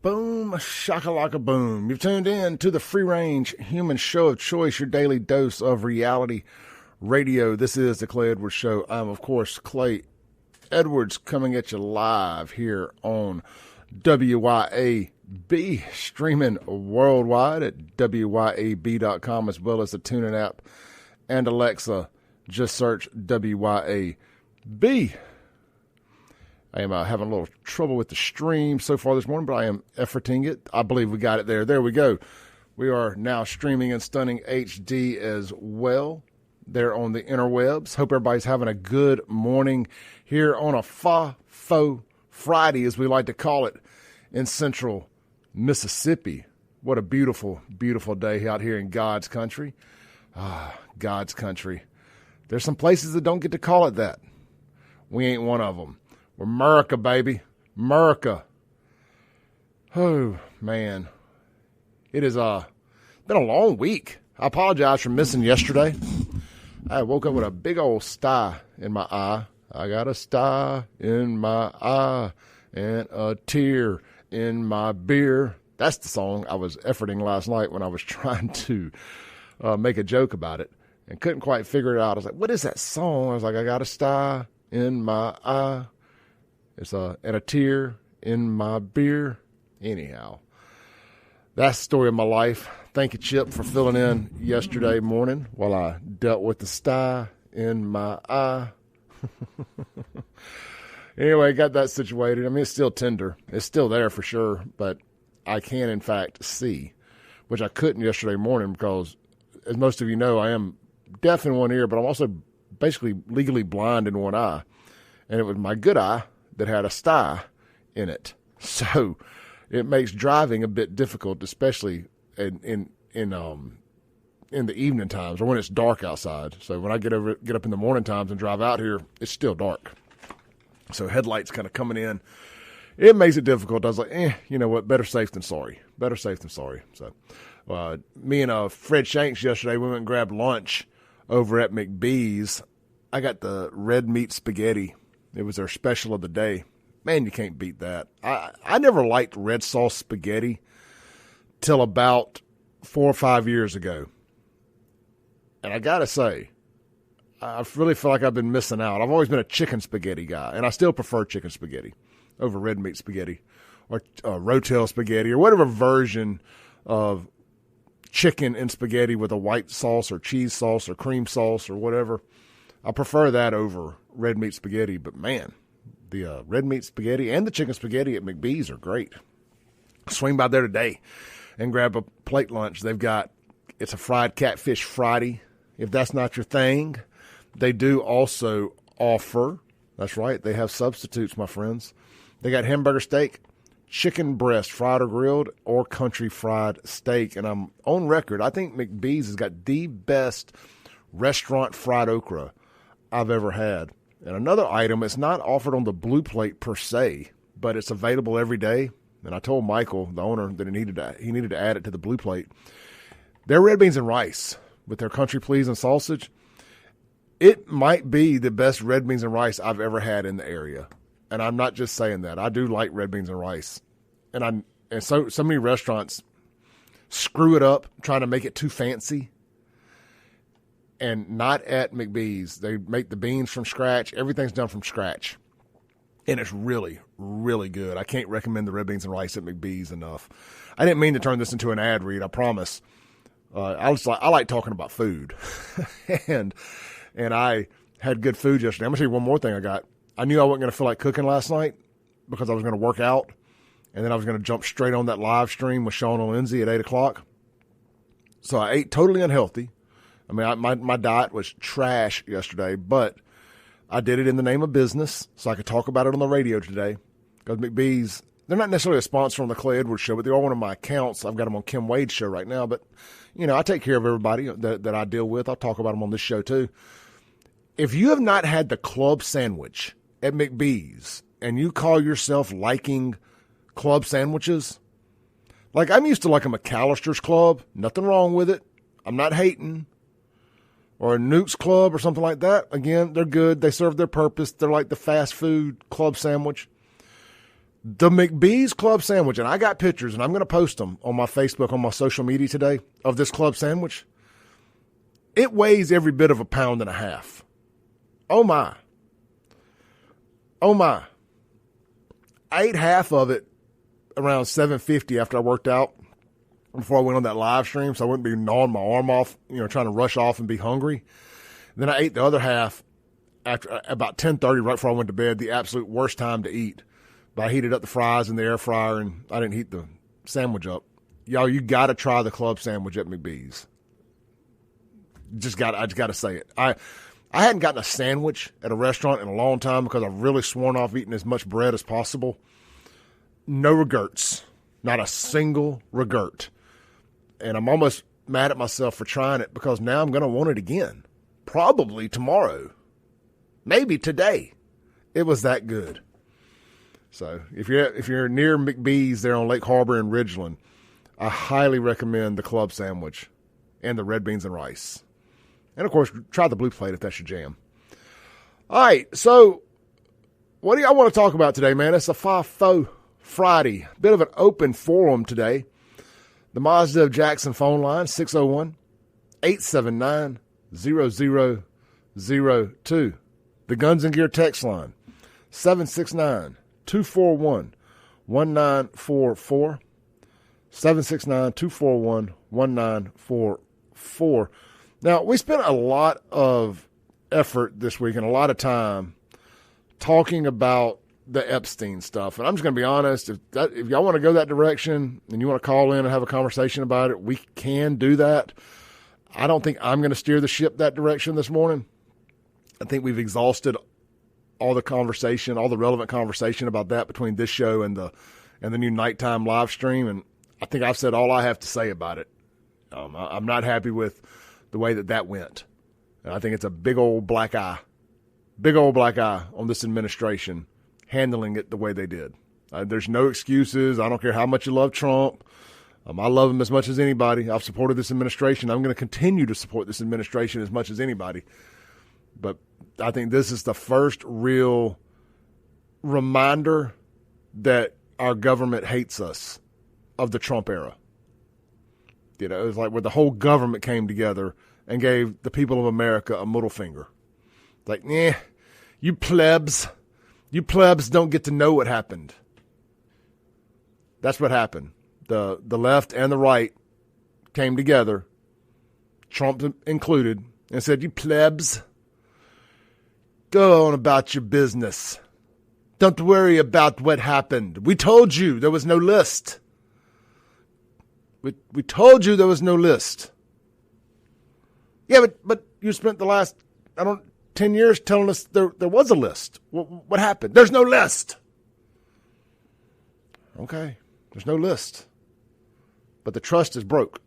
Boom, shakalaka boom. You've tuned in to the free range human show of choice, your daily dose of reality radio. This is the Clay Edwards Show. I'm, of course, Clay Edwards, coming at you live here on WYAB, streaming worldwide at WYAB.com, as well as the TuneIn app and Alexa. Just search WYAB. I am having a little trouble with the stream so far this morning, but I am efforting it. I believe we got it there. There we go. We are now streaming in stunning HD as well there on the interwebs. Hope everybody's having a good morning here on a FAFO Friday, as we like to call it, in central Mississippi. What a beautiful, beautiful day out here in God's country. God's country. There's some places that don't get to call it that. We ain't one of them. We're America, baby. America. Oh, man. It has been a long week. I apologize for missing yesterday. I woke up with a big old sty in my eye. I got a sty in my eye and a tear in my beer. That's the song I was efforting last night when I was trying to make a joke about it and couldn't quite figure it out. I was like, what is that song? I was like, I got a sty in my eye. It's and a tear in my beer. Anyhow, that's the story of my life. Thank you, Chip, for filling in yesterday morning while I dealt with the sty in my eye. Anyway, got that situated. I mean, it's still tender. It's still there for sure, but I can, in fact, see, which I couldn't yesterday morning because, as most of you know, I am deaf in one ear, but I'm also basically legally blind in one eye. And it was my good eye that had a sty in it. So it makes driving a bit difficult, especially in the evening times or when it's dark outside. So when I get up in the morning times and drive out here, it's still dark. So headlights kind of coming in. It makes it difficult. I was like, you know what? Better safe than sorry. Better safe than sorry. So me and Fred Shanks yesterday, we went and grabbed lunch over at McBee's. I got the red meat spaghetti. It was their special of the day. Man, you can't beat that. I never liked red sauce spaghetti till about 4 or 5 years ago. And I got to say, I really feel like I've been missing out. I've always been a chicken spaghetti guy, and I still prefer chicken spaghetti over red meat spaghetti or rotel spaghetti or whatever version of chicken in spaghetti with a white sauce or cheese sauce or cream sauce or whatever. I prefer that over red meat spaghetti, but man, the red meat spaghetti and the chicken spaghetti at McBee's are great. Swing by there today and grab a plate lunch. It's a fried catfish Friday. If that's not your thing, they do also offer, that's right, they have substitutes, my friends. They got hamburger steak, chicken breast, fried or grilled, or country fried steak. And I'm on record, I think McBee's has got the best restaurant fried okra I've ever had. And another item, it's not offered on the blue plate per se, but it's available every day. And I told Michael, the owner, that he needed to add it to the blue plate. Their red beans and rice with their country please and sausage, it might be the best red beans and rice I've ever had in the area. And I'm not just saying that. I do like red beans and rice. And so many restaurants screw it up, trying to make it too fancy. And not at McBee's. They make the beans from scratch. Everything's done from scratch. And it's really, really good. I can't recommend the red beans and rice at McBee's enough. I didn't mean to turn this into an ad read, I promise. I like talking about food. and I had good food yesterday. I'm going to tell you one more thing I got. I knew I wasn't going to feel like cooking last night because I was going to work out. And then I was going to jump straight on that live stream with Sean and Lindsay at 8 o'clock. So I ate totally unhealthy. I mean, my diet was trash yesterday, but I did it in the name of business so I could talk about it on the radio today. Because McBee's, they're not necessarily a sponsor on the Clay Edwards Show, but they are one of my accounts. I've got them on Kim Wade's show right now. But, you know, I take care of everybody that I deal with. I'll talk about them on this show too. If you have not had the club sandwich at McBee's and you call yourself liking club sandwiches, like I'm used to like a McAllister's Club. Nothing wrong with it. I'm not hating. Or a Newt's Club or something like that. Again, they're good. They serve their purpose. They're like the fast food club sandwich. The McBee's club sandwich, and I got pictures, and I'm going to post them on my Facebook, on my social media today, of this club sandwich. It weighs every bit of 1.5 pounds. Oh, my. Oh, my. I ate half of it around 7:50 after I worked out before I went on that live stream, so I wouldn't be gnawing my arm off, trying to rush off and be hungry. Then I ate the other half after about 10:30, right before I went to bed, the absolute worst time to eat. But I heated up the fries in the air fryer, and I didn't heat the sandwich up. Y'all, you got to try the club sandwich at McBee's. I just got to say it. I hadn't gotten a sandwich at a restaurant in a long time because I've really sworn off eating as much bread as possible. No regrets. Not a single regret. And I'm almost mad at myself for trying it because now I'm going to want it again. Probably tomorrow. Maybe today. It was that good. So if you're near McBee's there on Lake Harbor and Ridgeland, I highly recommend the club sandwich and the red beans and rice. And, of course, try the blue plate if that's your jam. All right, so what do y'all want to talk about today, man? It's a FAFO Friday. Bit of an open forum today. The Mazda of Jackson phone line, 601-879-0002. The Guns and Gear text line, 769-241-1944. 769-241-1944. Now, we spent a lot of effort this week and a lot of time talking about the Epstein stuff. And I'm just going to be honest, if y'all want to go that direction and you want to call in and have a conversation about it, we can do that. I don't think I'm going to steer the ship that direction this morning. I think we've exhausted all the conversation, all the relevant conversation about that between this show and the new nighttime live stream. And I think I've said all I have to say about it. I'm not happy with the way that went. And I think it's a big old black eye on this administration handling it the way they did. There's no excuses. I don't care how much you love Trump. I love him as much as anybody. I've supported this administration. I'm going to continue to support this administration as much as anybody. But I think this is the first real reminder that our government hates us of the Trump era. It was like where the whole government came together and gave the people of America a middle finger. Like, you plebs don't get to know what happened. That's what happened. The left and the right came together, Trump included, and said, you plebs, go on about your business. Don't worry about what happened. We told you there was no list. We told you there was no list. Yeah, but you spent the last, 10 years telling us there was a list. What happened? There's no list. Okay, there's no list. But the trust is broke.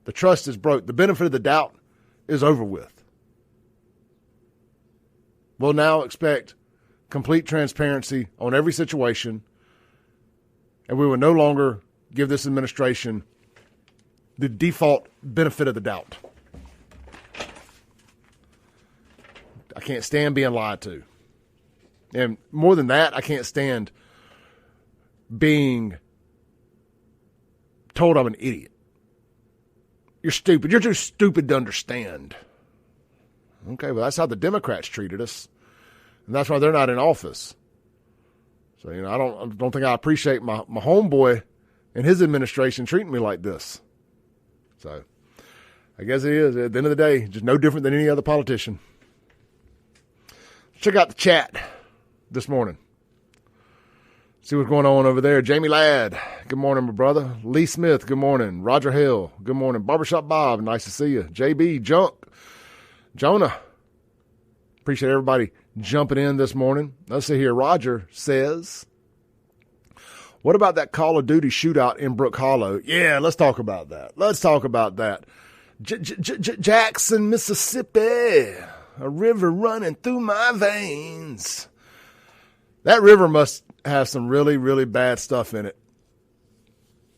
The trust is broke. The benefit of the doubt is over with. We'll now expect complete transparency on every situation, and we will no longer give this administration the default benefit of the doubt. I can't stand being lied to. And more than that, I can't stand being told I'm an idiot. You're stupid. You're too stupid to understand. Okay, well, that's how the Democrats treated us. And that's why they're not in office. So, I don't think I appreciate my homeboy and his administration treating me like this. So, I guess it is. At the end of the day, just no different than any other politician. Check out the chat this morning. See what's going on over there. Jamie Ladd, good morning, my brother. Lee Smith, good morning. Roger Hill, good morning. Barbershop Bob, nice to see you. JB, Junk, Jonah. Appreciate everybody jumping in this morning. Let's see here. Roger says, what about that Call of Duty shootout in Brook Hollow? Yeah, let's talk about that. Jackson, Mississippi. A river running through my veins. That river must have some really, really bad stuff in it.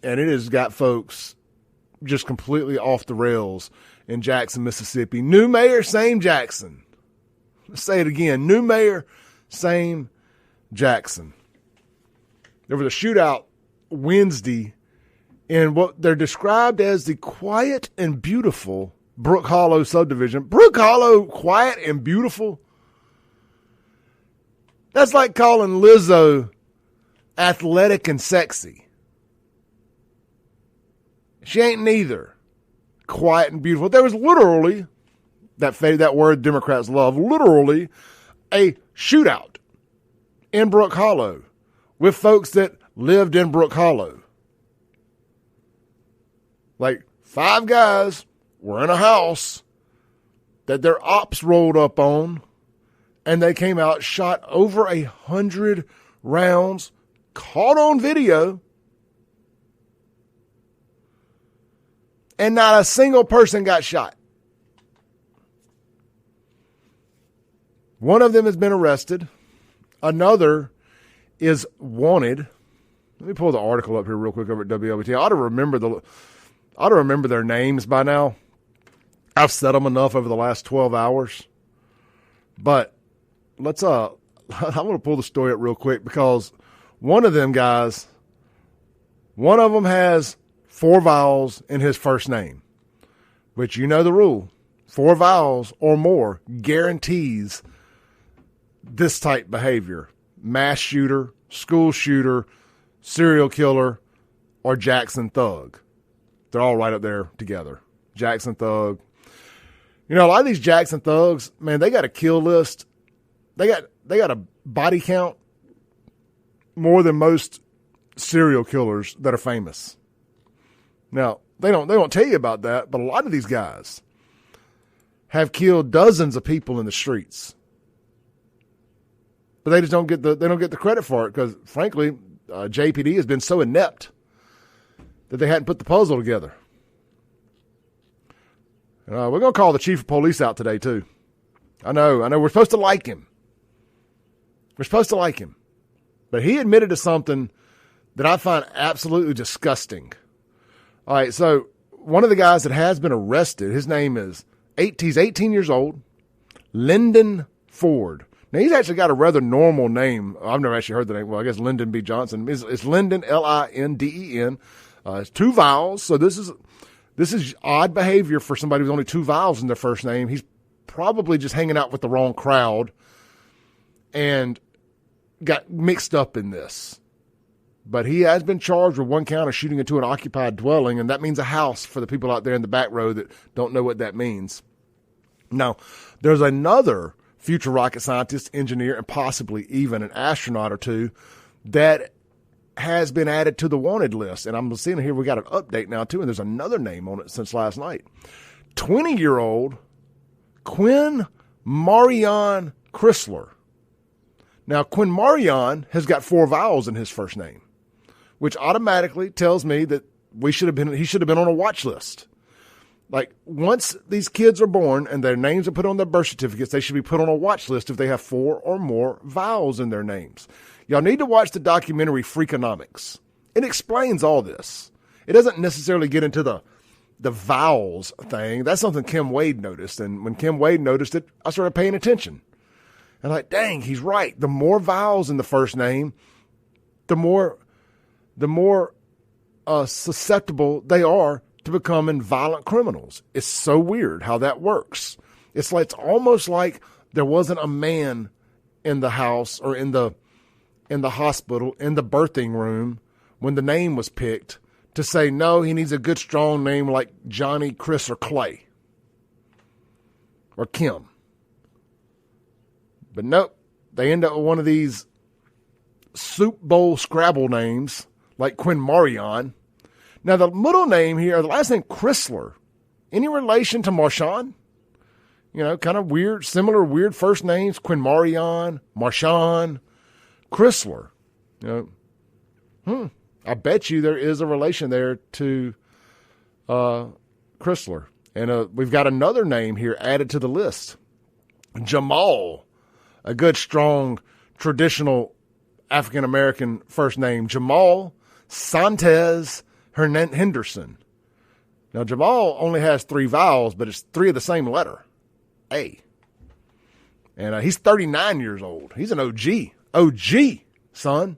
And it has got folks just completely off the rails in Jackson, Mississippi. New mayor, same Jackson. Let's say it again. New mayor, same Jackson. There was a shootout Wednesday in what they're described as the quiet and beautiful Brook Hollow subdivision. Brook Hollow, quiet and beautiful? That's like calling Lizzo athletic and sexy. She ain't neither. Quiet and beautiful. There was literally, that word Democrats love, literally a shootout in Brook Hollow with folks that lived in Brook Hollow. Like 5 guys were in a house that their ops rolled up on, and they came out, shot over 100 rounds, caught on video, and not a single person got shot. One of them has been arrested. Another is wanted. Let me pull the article up here real quick over at WLBT. I ought to remember their names by now. I've said them enough over the last 12 hours. But let's I'm going to pull the story up real quick because one of them guys, one of them has 4 vowels in his first name, which you know the rule. 4 vowels or more guarantees this type behavior. Mass shooter, school shooter, serial killer, or Jackson thug. They're all right up there together. Jackson thug. You know, a lot of these Jackson thugs, man, they got a kill list. They got a body count more than most serial killers that are famous. Now, they don't tell you about that, but a lot of these guys have killed dozens of people in the streets. But they just don't get the credit for it because, frankly, JPD has been so inept that they hadn't put the puzzle together. We're going to call the chief of police out today, too. I know. We're supposed to like him. But he admitted to something that I find absolutely disgusting. All right, so one of the guys that has been arrested, his name is, he's 18 years old, Lyndon Ford. Now, he's actually got a rather normal name. I've never actually heard the name. Well, I guess Lyndon B. Johnson. It's Lyndon, Linden. It's 2 vowels, so this is odd behavior for somebody with only 2 vowels in their first name. He's probably just hanging out with the wrong crowd and got mixed up in this. But he has been charged with 1 count of shooting into an occupied dwelling, and that means a house for the people out there in the back row that don't know what that means. Now, there's another future rocket scientist, engineer, and possibly even an astronaut or 2 that has been added to the wanted list. And I'm seeing here we got an update now, too, and there's another name on it since last night. 20-year-old Quinn Marion Chrysler. Now, Quinn Marion has got 4 vowels in his first name, which automatically tells me that he should have been on a watch list. Like, once these kids are born and their names are put on their birth certificates, they should be put on a watch list if they have 4 or more vowels in their names. Y'all need to watch the documentary Freakonomics. It explains all this. It doesn't necessarily get into the vowels thing. That's something Kim Wade noticed. And when Kim Wade noticed it, I started paying attention. And like, dang, he's right. The more vowels in the first name, the more susceptible they are to becoming violent criminals. It's so weird how that works. It's almost like there wasn't a man in the house or in the hospital, in the birthing room when the name was picked to say, no, he needs a good, strong name like Johnny, Chris, or Clay or Kim. But nope, they end up with one of these soup bowl Scrabble names like Quinn Marion. Now, the middle name here, the last name, Chrysler. Any relation to Marshawn? You know, kind of weird, similar weird first names. Quinn Marion, Marshawn, Chrysler. You know, I bet you there is a relation there to Chrysler. And we've got another name here added to the list. Jamal. A good, strong, traditional African-American first name. Jamal Santez Henderson. Now, Jamal only has 3 vowels, but it's 3 of the same letter, A. And he's 39 years old. He's an OG. OG, son.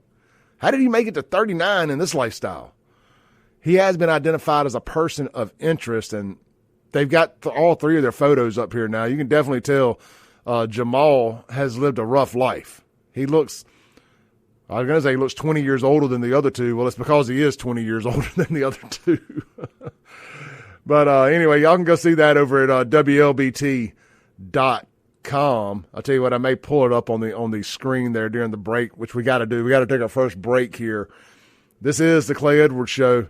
How did he make it to 39 in this lifestyle? He has been identified as a person of interest, and they've got all three of their photos up here now. You can definitely tell Jamal has lived a rough life. He looks 20 years older than the other two. Well, it's because he is 20 years older than the other two. But anyway, y'all can go see that over at WLBT.com. I'll tell you what, I may pull it up on the screen there during the break, which we got to do. We got to take our first break here. This is the Clay Edwards Show.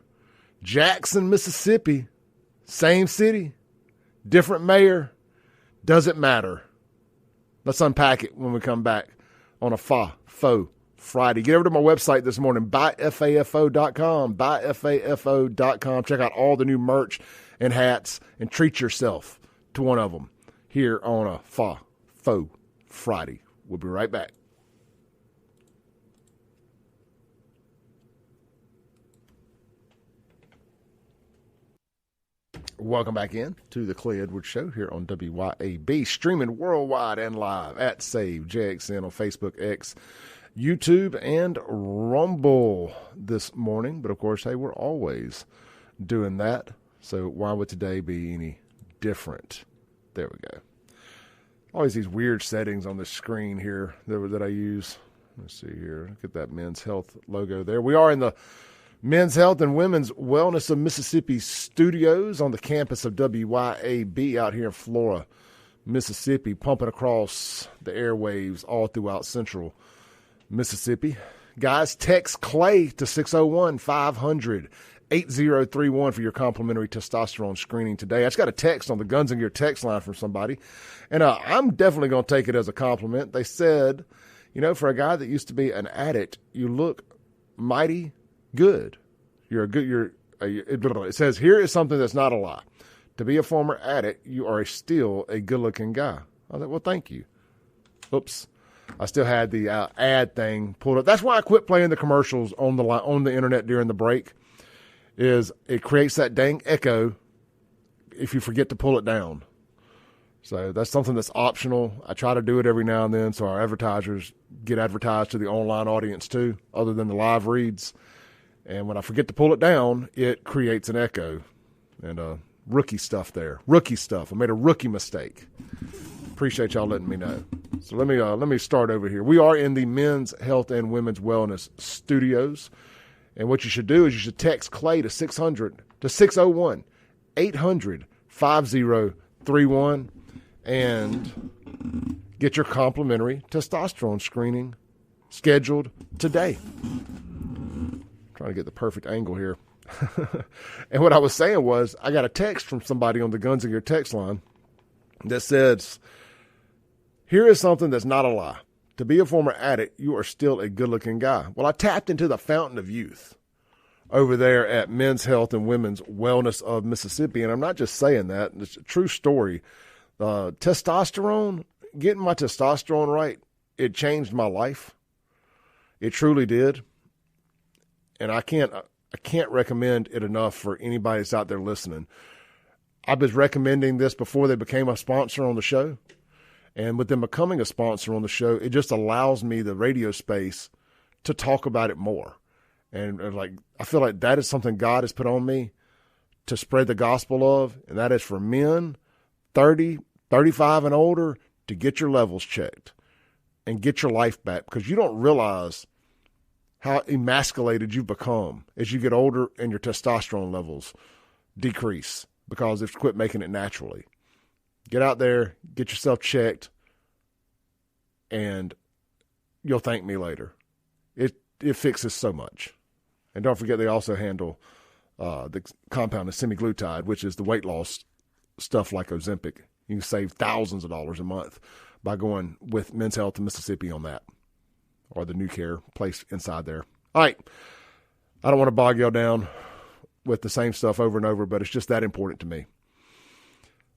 Jackson, Mississippi, same city, different mayor, doesn't matter. Let's unpack it when we come back on a FAFO Friday. Get over to my website this morning, buyfafo.com, buyfafo.com. Check out all the new merch and hats and treat yourself to one of them here on a FAFO Friday. We'll be right back. Welcome back in to the Clay Edwards Show here on WYAB, streaming worldwide and live at Save JXN on Facebook, X, YouTube, and Rumble this morning. But, of course, hey, we're always doing that. So why would today be any different? There we go. Always these weird settings on the screen here that I use. Let's see here. Look at that Men's Health logo there. We are in the Men's Health and Women's Wellness of Mississippi studios on the campus of WYAB out here in Flora, Mississippi, pumping across the airwaves all throughout central Mississippi. Guys, text Clay to 601-500-8031 for your complimentary testosterone screening today. I just got a text on the Guns and Gear text line from somebody, and I'm definitely going to take it as a compliment. They said, for a guy that used to be an addict, you look mighty good. It says, here is something that's not a lie. To be a former addict, you are still a good-looking guy. I was like, well, thank you. Oops. I still had the ad thing pulled up. That's why I quit playing the commercials on the internet during the break, is it creates that dang echo if you forget to pull it down. So that's something that's optional. I try to do it every now and then so our advertisers get advertised to the online audience too, other than the live reads. And when I forget to pull it down, it creates an echo. And rookie stuff there. Rookie stuff. I made a rookie mistake. Appreciate y'all letting me know. So let me start over here. We are in the Men's Health and Women's Wellness studios. And what you should do is you should text Clay to 601-800-5031 and get your complimentary testosterone screening scheduled today. Trying to get the perfect angle here. And what I was saying was, I got a text from somebody on the Guns and Gear text line that says, here is something that's not a lie. To be a former addict, you are still a good-looking guy. Well, I tapped into the fountain of youth over there at Men's Health and Women's Wellness of Mississippi, and I'm not just saying that. It's a true story. Testosterone, getting my testosterone right, it changed my life. It truly did. And I can't recommend it enough for anybody that's out there listening. I was recommending this before they became a sponsor on the show. And with them becoming a sponsor on the show, it just allows me the radio space to talk about it more. And I feel like that is something God has put on me to spread the gospel of. And that is for men 30, 35 and older to get your levels checked and get your life back. Because you don't realize how emasculated you've become as you get older and your testosterone levels decrease because they've quit making it naturally. Get out there, get yourself checked, and you'll thank me later. It fixes so much. And don't forget, they also handle the compound of semaglutide, which is the weight loss stuff like Ozempic. You can save thousands of dollars a month by going with Men's Health in Mississippi on that, or the new care place inside there. All right. I don't want to bog y'all down with the same stuff over and over, but it's just that important to me.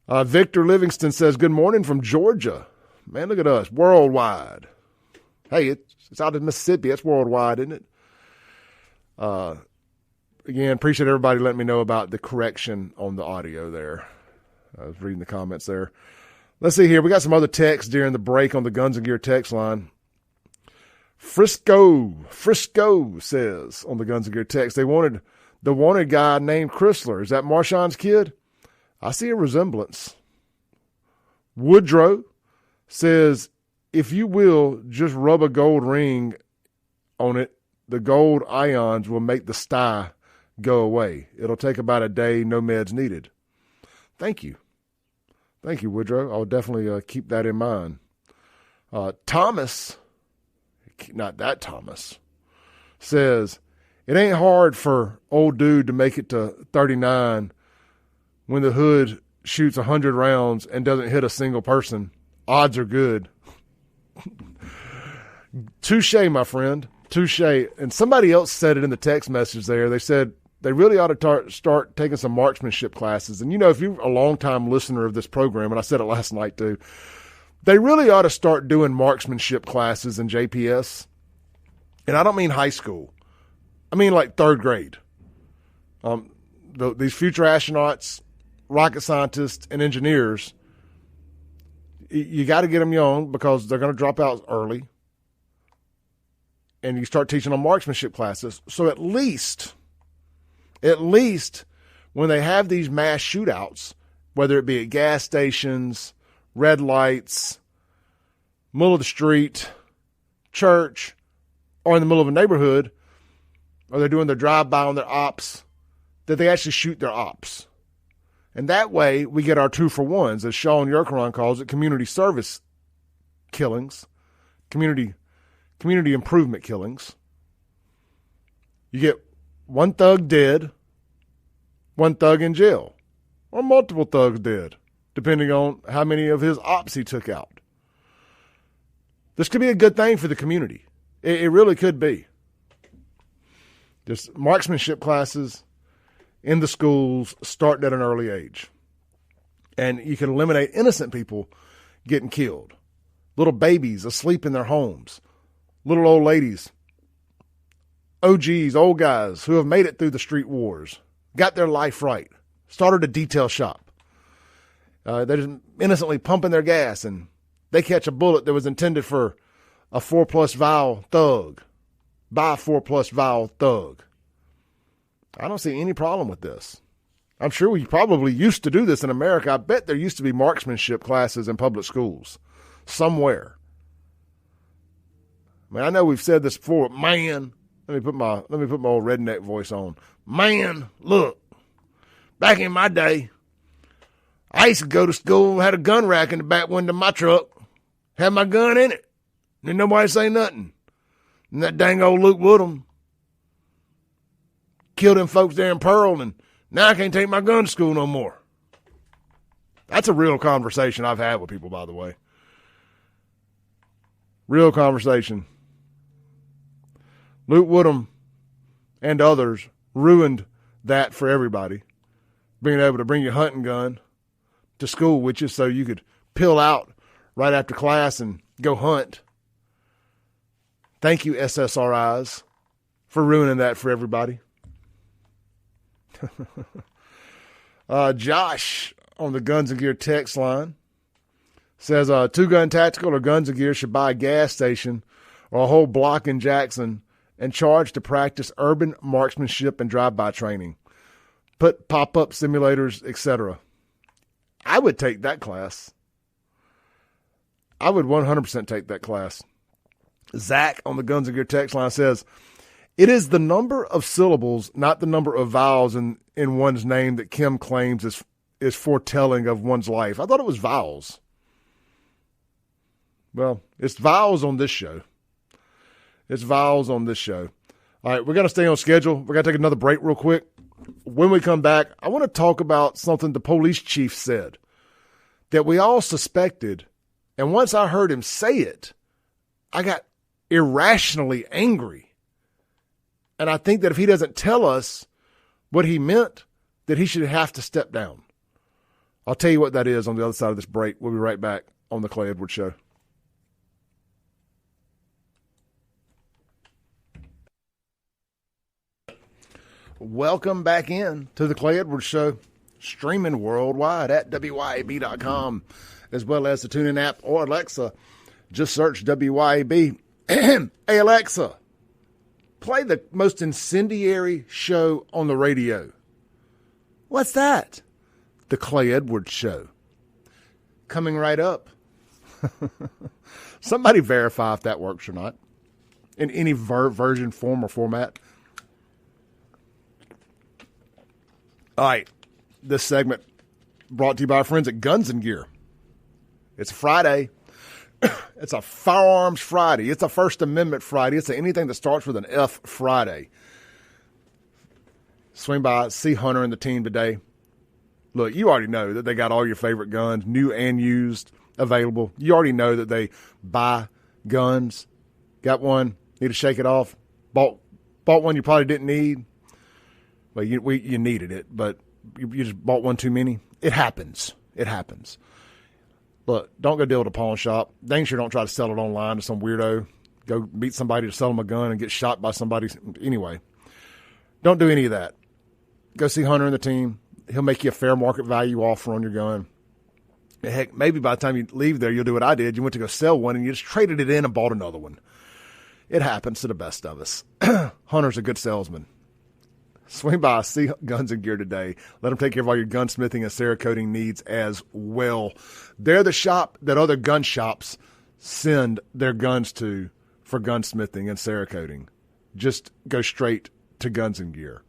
Victor Livingston says, good morning from Georgia. Man, look at us, worldwide. Hey, it's out in Mississippi. It's worldwide, isn't it? Again, appreciate everybody letting me know about the correction on the audio there. I was reading the comments there. Let's see here. We got some other texts during the break on the Guns and Gear text line. Frisco says on the Guns and Gear text, they wanted the wanted guy named Chrysler. Is that Marshawn's kid? I see a resemblance. Woodrow says, if you will, just rub a gold ring on it. The gold ions will make the sty go away. It'll take about a day, no meds needed. Thank you. Thank you, Woodrow. I'll definitely keep that in mind. Thomas, not that Thomas, says, it ain't hard for old dude to make it to 39 when the hood shoots 100 rounds and doesn't hit a single person. Odds are good. Touche, my friend. Touche. And somebody else said it in the text message there. They said they really ought to start taking some marksmanship classes. And, you know, if you're a longtime listener of this program, and I said it last night too, they really ought to start doing marksmanship classes in JPS. And I don't mean high school. I mean like third grade. These future astronauts, rocket scientists, and engineers, you got to get them young because they're going to drop out early. And you start teaching them marksmanship classes. So at least when they have these mass shootouts, whether it be at gas stations, red lights, middle of the street, church, or in the middle of a neighborhood, or they're doing their drive-by on their ops, that they actually shoot their ops. And that way we get our 2-for-1s, as Sean Yerkeron calls it, community service killings, community improvement killings. You get one thug dead, one thug in jail, or multiple thugs dead, depending on how many of his ops he took out. This could be a good thing for the community. It really could be. Just marksmanship classes in the schools starting at an early age. And you can eliminate innocent people getting killed. Little babies asleep in their homes. Little old ladies. OGs, old guys who have made it through the street wars. Got their life right. Started a detail shop. They're just innocently pumping their gas and they catch a bullet that was intended for a 4+ vial thug. By a 4+ vial thug. I don't see any problem with this. I'm sure we probably used to do this in America. I bet there used to be marksmanship classes in public schools somewhere. I mean, I know we've said this before. Man, let me put my old redneck voice on. Man, look, back in my day, I used to go to school, had a gun rack in the back window of my truck, had my gun in it. Didn't nobody say nothing. And that dang old Luke Woodham killed them folks there in Pearl, and now I can't take my gun to school no more. That's a real conversation I've had with people, by the way. Real conversation. Luke Woodham and others ruined that for everybody. Being able to bring your hunting gun to school with you so you could peel out right after class and go hunt. Thank you, SSRIs, for ruining that for everybody. Josh on the Guns and Gear text line says, Two Gun Tactical or Guns and Gear should buy a gas station or a whole block in Jackson and charge to practice urban marksmanship and drive-by training. Put pop-up simulators, etc. I would take that class. I would 100% take that class. Zach on the Guns and Gear text line says, it is the number of syllables, not the number of vowels in one's name that Kim claims is foretelling of one's life. I thought it was vowels. Well, it's vowels on this show. It's vowels on this show. All right, we're going to stay on schedule. We're going to take another break real quick. When we come back, I want to talk about something the police chief said that we all suspected. And once I heard him say it, I got irrationally angry. And I think that if he doesn't tell us what he meant, that he should have to step down. I'll tell you what that is on the other side of this break. We'll be right back on the Clay Edwards Show. Welcome back in to the Clay Edwards Show, streaming worldwide at WYAB.com, as well as the TuneIn app or Alexa. Just search WYAB. Hey, Alexa, play the most incendiary show on the radio. What's that? The Clay Edwards Show. Coming right up. Somebody verify if that works or not in any version, form, or format. All right. This segment brought to you by our friends at Guns and Gear. It's Friday. It's a Firearms Friday. It's a First Amendment Friday. It's anything that starts with an F Friday. Swing by, see Hunter and the team today. Look, you already know that they got all your favorite guns, new and used, available. You already know that they buy guns. Got one, need to shake it off. Bought one you probably didn't need. Well, you needed it, but you just bought one too many. It happens. It happens. Look, don't go deal with a pawn shop. Dang sure don't try to sell it online to some weirdo. Go meet somebody to sell them a gun and get shot by somebody. Anyway, don't do any of that. Go see Hunter and the team. He'll make you a fair market value offer on your gun. Heck, maybe by the time you leave there, you'll do what I did. You went to go sell one and you just traded it in and bought another one. It happens to the best of us. Hunter's a good salesman. Swing by, see Guns and Gear today. Let them take care of all your gunsmithing and Cerakoting needs as well. They're the shop that other gun shops send their guns to for gunsmithing and Cerakoting. Just go straight to Guns and Gear.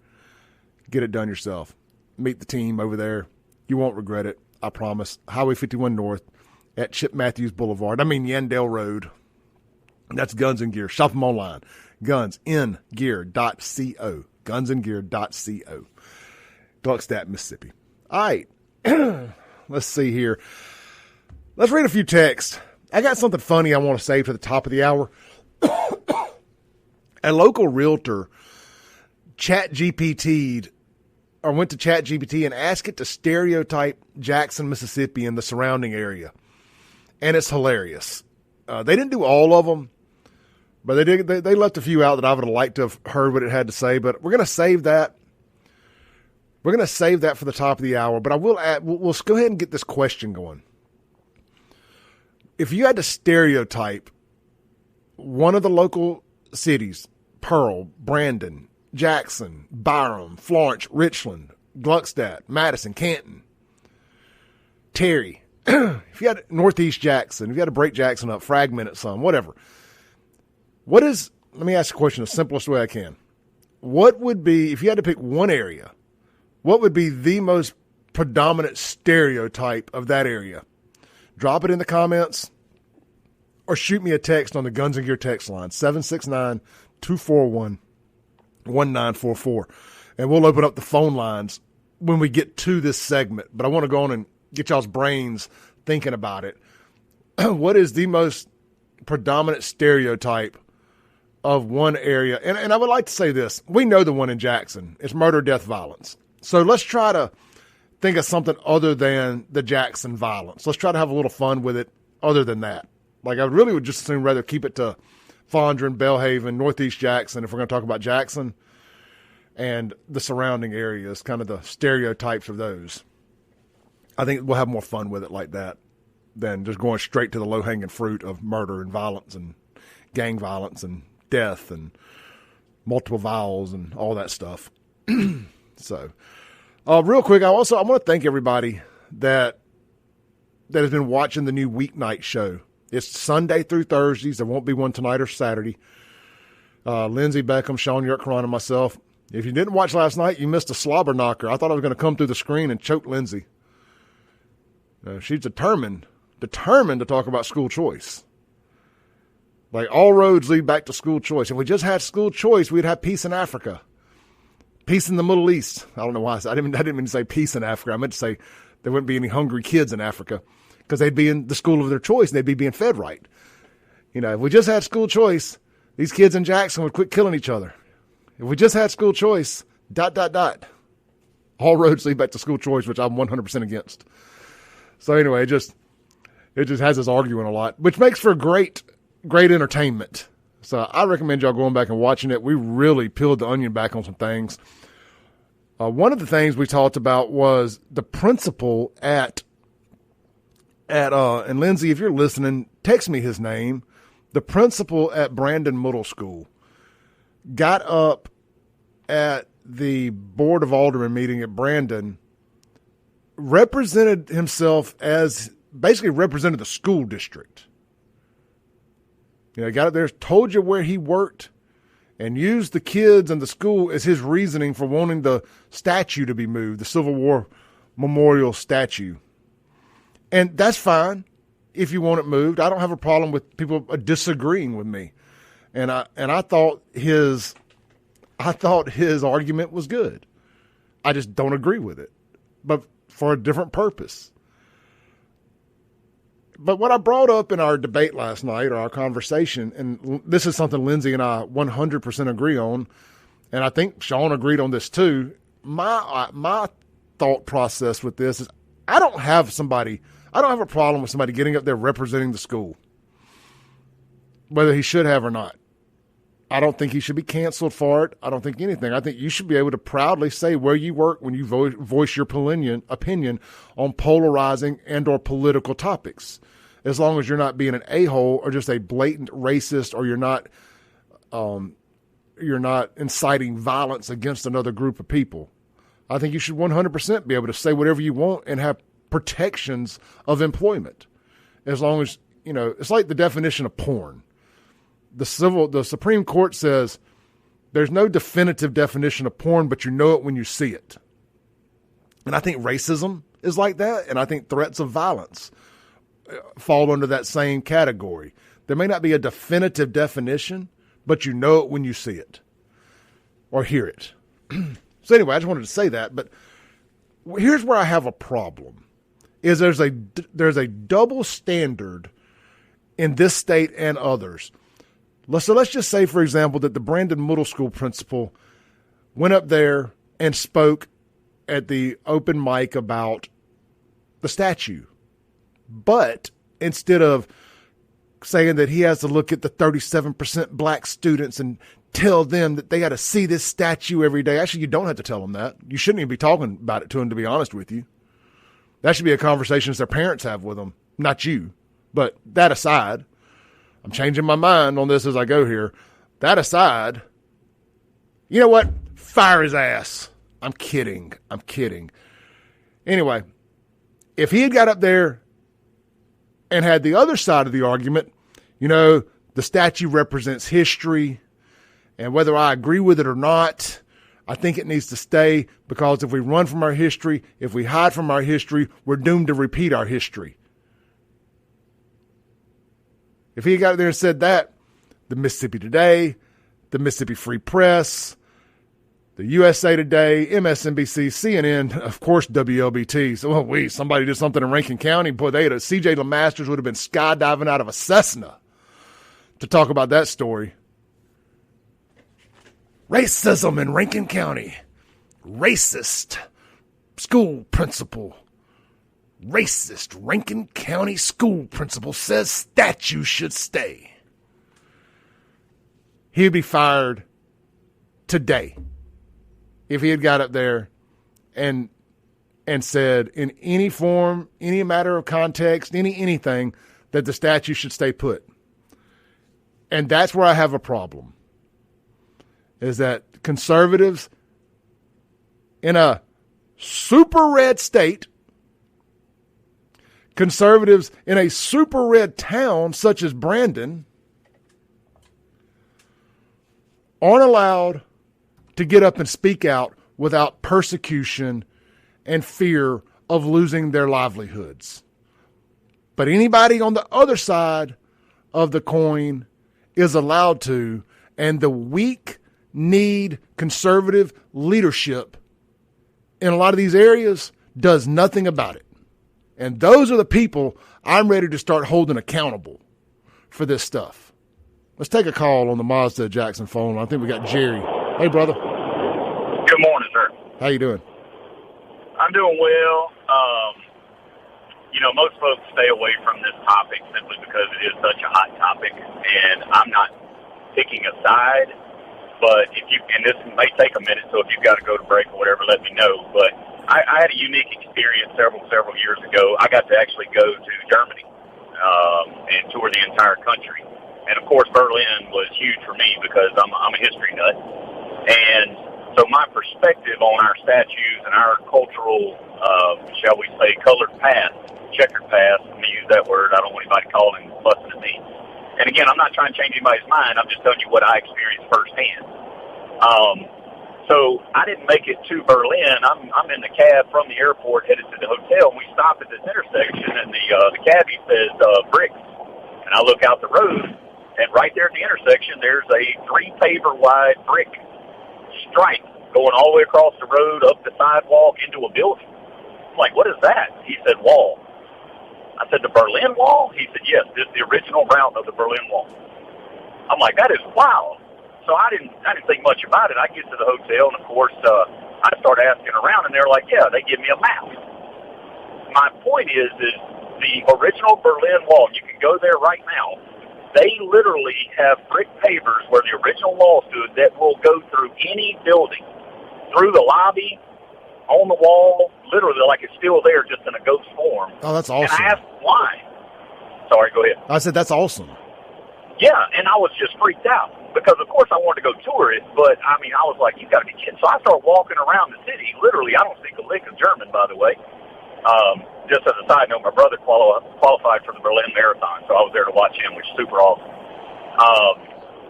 Get it done yourself. Meet the team over there. You won't regret it. I promise. Highway 51 North at Chip Matthews Boulevard. Yandell Road. That's Guns and Gear. Shop them online. Gunsandgear.co. Gunsandgear.co. Gluckstadt, Mississippi. All right. Let's see here. Let's read a few texts. I got something funny I want to say to the top of the hour. A local realtor ChatGPT'd or went to ChatGPT and asked it to stereotype Jackson, Mississippi and the surrounding area. And it's hilarious. They didn't do all of them, but they left a few out that I would have liked to have heard what it had to say, but we're going to save that. We're going to save that for the top of the hour, but I will add, we'll go ahead and get this question going. If you had to stereotype one of the local cities, Pearl, Brandon, Jackson, Byram, Florence, Richland, Gluckstadt, Madison, Canton, Terry, if you had Northeast Jackson, if you had to break Jackson up, fragment it some, whatever. Let me ask the question the simplest way I can. What would be, if you had to pick one area, what would be the most predominant stereotype of that area? Drop it in the comments or shoot me a text on the Guns and Gear text line, 769-241-1944. And we'll open up the phone lines when we get to this segment. But I want to go on and get y'all's brains thinking about it. What is the most predominant stereotype of one area? And I would like to say this. We know the one in Jackson. It's murder, death, violence. So let's try to think of something other than the Jackson violence. Let's try to have a little fun with it other than that. Like I really would just assume rather keep it to Fondren, Belhaven, Northeast Jackson, if we're going to talk about Jackson, and the surrounding areas, kind of the stereotypes of those. I think we'll have more fun with it like that than just going straight to the low-hanging fruit of murder and violence and gang violence and death and multiple vowels and all that stuff. So, real quick, I want to thank everybody that has been watching the new weeknight show. It's Sunday through Thursdays. There won't be one tonight or Saturday. Lindsey Beckham, Sean Yerkron, and myself. If you didn't watch last night, you missed a slobber knocker. I thought I was going to come through the screen and choke Lindsey. She's determined to talk about school choice. Like all roads lead back to school choice. If we just had school choice, we'd have peace in Africa. Peace in the Middle East. I don't know why I didn't mean to say peace in Africa. I meant to say there wouldn't be any hungry kids in Africa because they'd be in the school of their choice and they'd be being fed right. You know, if we just had school choice, these kids in Jackson would quit killing each other. If we just had school choice, ... All roads lead back to school choice, which I'm 100% against. So anyway, it just has us arguing a lot, which makes for great entertainment. So I recommend y'all going back and watching it. We really peeled the onion back on some things. One of the things we talked about was the principal and Lindsay, if you're listening, text me his name. The principal at Brandon Middle School got up at the Board of Aldermen meeting at Brandon, represented himself as basically represented the school district. Got up there, told you where he worked, and used the kids and the school as his reasoning for wanting the statue to be moved, the Civil War Memorial statue. And that's fine if you want it moved. I don't have a problem with people disagreeing with me. And I thought his argument was good. I just don't agree with it, but for a different purpose. But what I brought up in our debate last night, or our conversation, and this is something Lindsay and I 100% agree on, and I think Sean agreed on this too. My thought process with this is I don't have a problem with somebody getting up there representing the school, whether he should have or not. I don't think he should be canceled for it. I don't think anything. I think you should be able to proudly say where you work when you voice your opinion on polarizing and or political topics, as long as you're not being an a-hole or just a blatant racist, or you're not inciting violence against another group of people. I think you should 100% be able to say whatever you want and have protections of employment, as long as, it's like the definition of porn. The Supreme Court says there's no definitive definition of porn, but you know it when you see it. And I think racism is like that, and I think threats of violence fall under that same category. There may not be a definitive definition, but you know it when you see it or hear it. So anyway, I just wanted to say that. But here's where I have a problem: is there's a double standard in this state and others. So let's just say, for example, that the Brandon Middle School principal went up there and spoke at the open mic about the statue. But instead of saying that he has to look at the 37% black students and tell them that they got to see this statue every day. Actually, you don't have to tell them that. You shouldn't even be talking about it to them, to be honest with you. That should be a conversation their parents have with them, not you. But that aside, I'm changing my mind on this as I go here. That aside, you know what? Fire his ass. I'm kidding. Anyway, if he had got up there and had the other side of the argument, the statue represents history, and whether I agree with it or not, I think it needs to stay, because if we run from our history, if we hide from our history, we're doomed to repeat our history. If he got there and said that, the Mississippi Today, the Mississippi Free Press, the USA Today, MSNBC, CNN, of course, WLBT. So, somebody did something in Rankin County. Boy, C.J. LeMasters would have been skydiving out of a Cessna to talk about that story. Racism in Rankin County. Racist school principal. Racist Rankin County school principal says statue should stay. He'd be fired today if he had got up there and said in any form, any matter of context, anything, that the statue should stay put. And that's where I have a problem, is that conservatives in a super red state, conservatives in a super red town such as Brandon, aren't allowed to get up and speak out without persecution and fear of losing their livelihoods. But anybody on the other side of the coin is allowed to, and the weak-kneed conservative leadership in a lot of these areas does nothing about it. And those are the people I'm ready to start holding accountable for this stuff. Let's take a call on the Mazda Jackson phone. I think we got Jerry. Hey, brother. Good morning, sir. How you doing? I'm doing well. Most folks stay away from this topic simply because it is such a hot topic, and I'm not picking a side. But and this may take a minute, so if you've got to go to break or whatever, let me know. But I had a unique experience several years ago. I got to actually go to Germany and tour the entire country. And, of course, Berlin was huge for me because I'm a history nut. And so my perspective on our statues and our cultural, shall we say, colored past, checkered past, let me use that word. I don't want anybody calling and fussing at me. And, again, I'm not trying to change anybody's mind. I'm just telling you what I experienced firsthand. So I didn't make it to Berlin. I'm in the cab from the airport headed to the hotel, and we stop at this intersection, and the cabbie says bricks. And I look out the road, and right there at the intersection, there's a 3-paver-wide brick stripe going all the way across the road, up the sidewalk, into a building. I'm like, what is that? He said, wall. I said, the Berlin Wall? He said, yes, this is the original route of the Berlin Wall. I'm like, that is wild. So I didn't think much about it. I get to the hotel, and, of course, I start asking around, and they're like, yeah, they give me a map. My point is the original Berlin Wall, you can go there right now, they literally have brick pavers where the original wall stood that will go through any building, through the lobby, on the wall, literally like it's still there just in a ghost form. Oh, that's awesome. And I asked why. Sorry, go ahead. I said, that's awesome. Yeah, and I was just freaked out because, of course, I wanted to go tour it, but, I mean, I was like, you got to be kidding. So I started walking around the city. Literally, I don't speak a lick of German, by the way. Just as a side note, my brother qualified for the Berlin Marathon, so I was there to watch him, which is super awesome.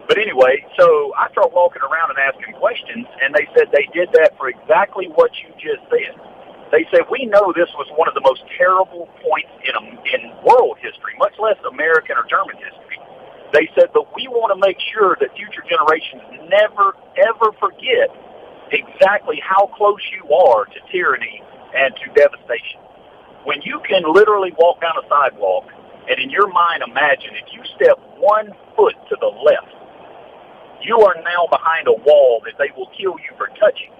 But anyway, so I started walking around and asking questions, and they said they did that for exactly what you just said. They said, we know this was one of the most terrible points in world history, much less American or German history. They said, but we want to make sure that future generations never, ever forget exactly how close you are to tyranny and to devastation. When you can literally walk down a sidewalk and in your mind imagine if you step 1 foot to the left, you are now behind a wall that they will kill you for touching.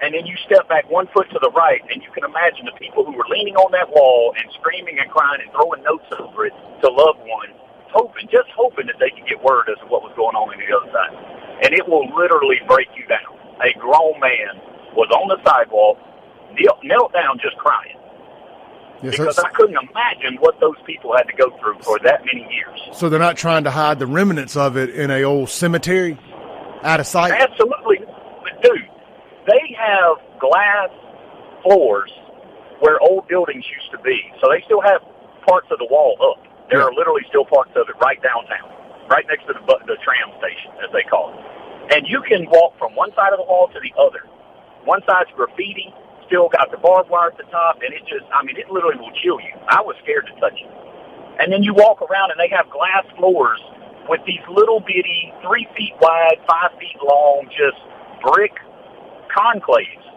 And then you step back 1 foot to the right, and you can imagine the people who were leaning on that wall and screaming and crying and throwing notes over it to loved ones, just hoping that they could get word as to what was going on the other side. And it will literally break you down. A grown man was on the sidewalk, knelt down just crying. Yes, because I couldn't imagine what those people had to go through for that many years. So they're not trying to hide the remnants of it in a old cemetery out of sight? Absolutely. But, dude, they have glass floors where old buildings used to be. So they still have parts of the wall up. There are literally still parts of it right downtown, right next to the tram station, as they call it. And you can walk from one side of the wall to the other. One side's graffiti, still got the barbed wire at the top, and it literally will chill you. I was scared to touch it. And then you walk around, and they have glass floors with these little bitty, 3 feet wide, 5 feet long, just brick conclaves.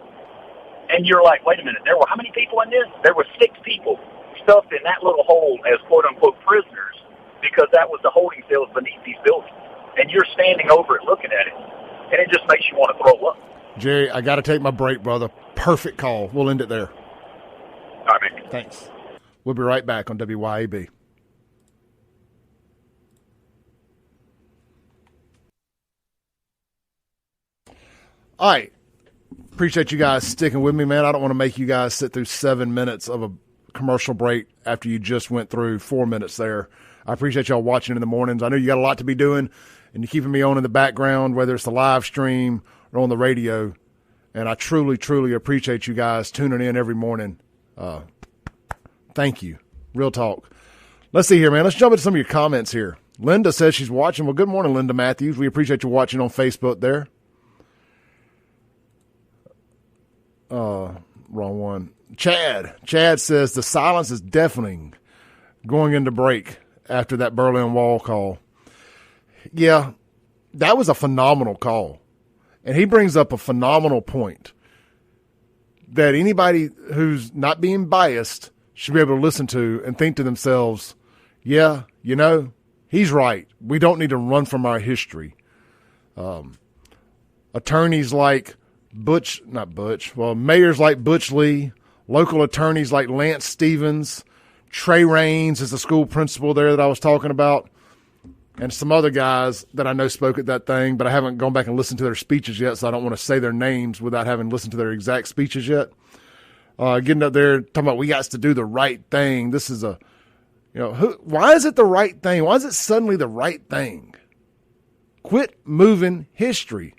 And you're like, wait a minute, there were how many people in this? There were 6 people stuffed in that little hole as quote-unquote prisoners because that was the holding cells beneath these buildings. And you're standing over it looking at it, and it just makes you want to throw up. Jerry, I got to take my break, brother. Perfect call. We'll end it there. All right, man. Thanks. We'll be right back on WYAB. All right. Appreciate you guys sticking with me, man. I don't want to make you guys sit through 7 minutes of a commercial break after you just went through 4 minutes there. I appreciate y'all watching in the mornings. I know you got a lot to be doing, and you're keeping me on in the background, whether it's the live stream or on the radio. And I truly, truly appreciate you guys tuning in every morning. Thank you. Real talk. Let's see here, man. Let's jump into some of your comments here. Linda says she's watching. Well, good morning, Linda Matthews. We appreciate you watching on Facebook there. Wrong one. Chad says the silence is deafening going into break after that Berlin Wall call. Yeah, that was a phenomenal call. And he brings up a phenomenal point that anybody who's not being biased should be able to listen to and think to themselves, yeah, you know, he's right. We don't need to run from our history. Attorneys like mayors like Butch Lee, local attorneys like Lance Stevens, Trey Raines is the school principal there that I was talking about, and some other guys that I know spoke at that thing, but I haven't gone back and listened to their speeches yet, so I don't want to say their names without having listened to their exact speeches yet. Getting up there, talking about we got to do the right thing. This is Why is it the right thing? Why is it suddenly the right thing? Quit moving history.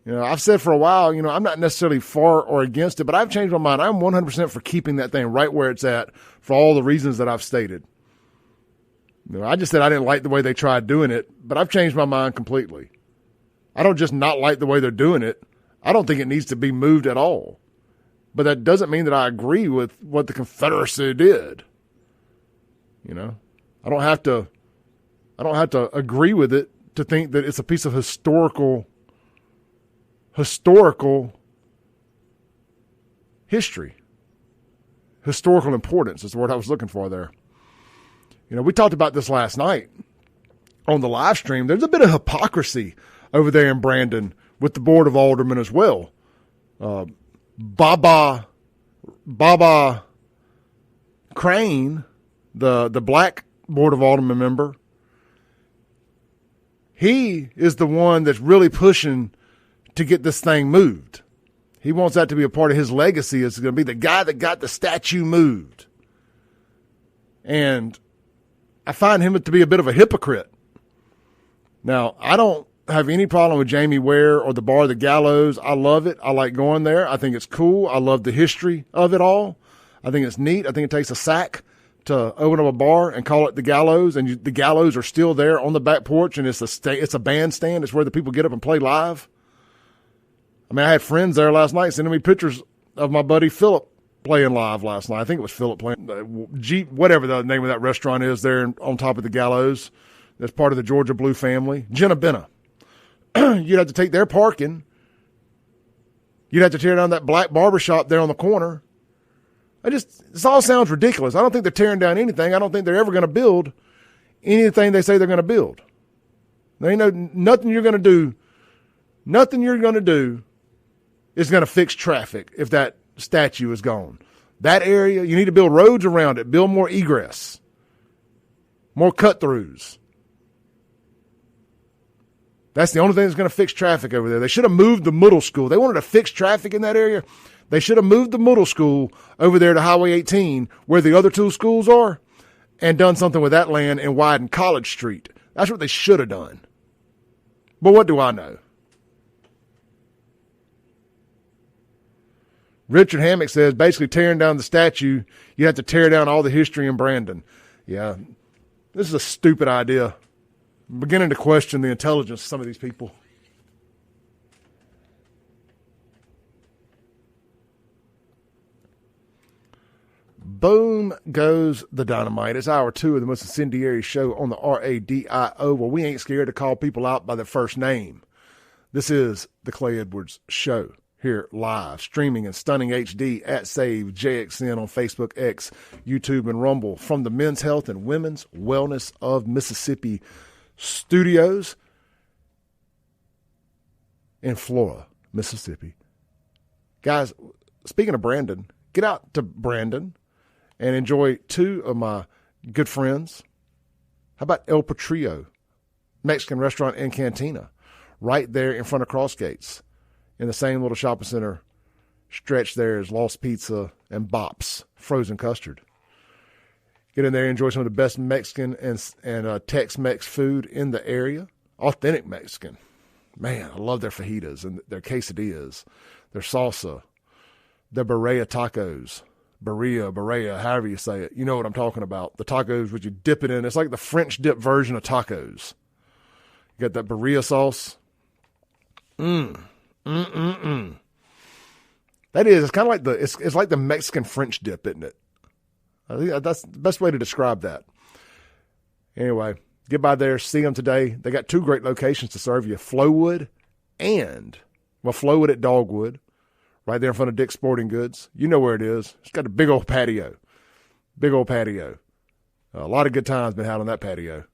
I've said for a while, I'm not necessarily for or against it, but I've changed my mind. I'm 100% for keeping that thing right where it's at for all the reasons that I've stated. I just said I didn't like the way they tried doing it, but I've changed my mind completely. I don't just not like the way they're doing it. I don't think it needs to be moved at all. But that doesn't mean that I agree with what the Confederacy did. I don't have to agree with it to think that it's a piece of historical history. Historical importance is the word I was looking for there. We talked about this last night on the live stream. There's a bit of hypocrisy over there in Brandon with the Board of Aldermen as well. Baba Crane, the black Board of Aldermen member, he is the one that's really pushing to get this thing moved. He wants that to be a part of his legacy. It's going to be the guy that got the statue moved. And I find him to be a bit of a hypocrite. Now, I don't have any problem with Jamie Ware or the Bar of the Gallows. I love it. I like going there. I think it's cool. I love the history of it all. I think it's neat. I think it takes a sack to open up a bar and call it the Gallows, and the Gallows are still there on the back porch, and it's a bandstand. It's where the people get up and play live. I mean, I had friends there last night sending me pictures of my buddy Philip playing live last night. I think it was Philip playing whatever the name of that restaurant is there on top of the Gallows. That's part of the Georgia Blue family. Jenna Benna. You'd have to take their parking. You'd have to tear down that black barbershop there on the corner. This all sounds ridiculous. I don't think they're tearing down anything. I don't think they're ever going to build anything they say they're going to build. There ain't nothing you're going to do. Nothing you're going to do is going to fix traffic if that statue is gone. That area, you need to build roads around it, build more egress, more cut-throughs. That's the only thing that's going to fix traffic over there. They should have moved the middle school. They wanted to fix traffic in that area. They should have moved the middle school over there to Highway 18 where the other two schools are and done something with that land and widened College Street. That's what they should have done. But what do I know? Richard Hammock says basically tearing down the statue, you have to tear down all the history in Brandon. Yeah, this is a stupid idea. I'm beginning to question the intelligence of some of these people. Boom goes the dynamite. It's hour 2 of the most incendiary show on the RADIO, where we ain't scared to call people out by their first name. This is the Clay Edwards Show, here live, streaming in stunning HD at Save JXN on Facebook, X, YouTube, and Rumble from the Men's Health and Women's Wellness of Mississippi studios in Flora, Mississippi. Guys, speaking of Brandon, get out to Brandon and enjoy 2 of my good friends. How about El Patrio, Mexican restaurant and cantina, right there in front of Crossgates. In the same little shopping center stretch there is Lost Pizza and Bops Frozen Custard. Get in there and enjoy some of the best Mexican and Tex-Mex food in the area. Authentic Mexican. Man, I love their fajitas and their quesadillas, their salsa, their birria tacos. Birria, however you say it. You know what I'm talking about. The tacos, which you dip it in. It's like the French dip version of tacos. You got that birria sauce. That is, it's kind of like it's like the Mexican French dip, isn't it? I think that's the best way to describe that. Anyway, get by there, see them today. They got 2 great locations to serve you, Flowwood at Dogwood, right there in front of Dick's Sporting Goods. You know where it is. It's got a big old patio. A lot of good times been had on that patio.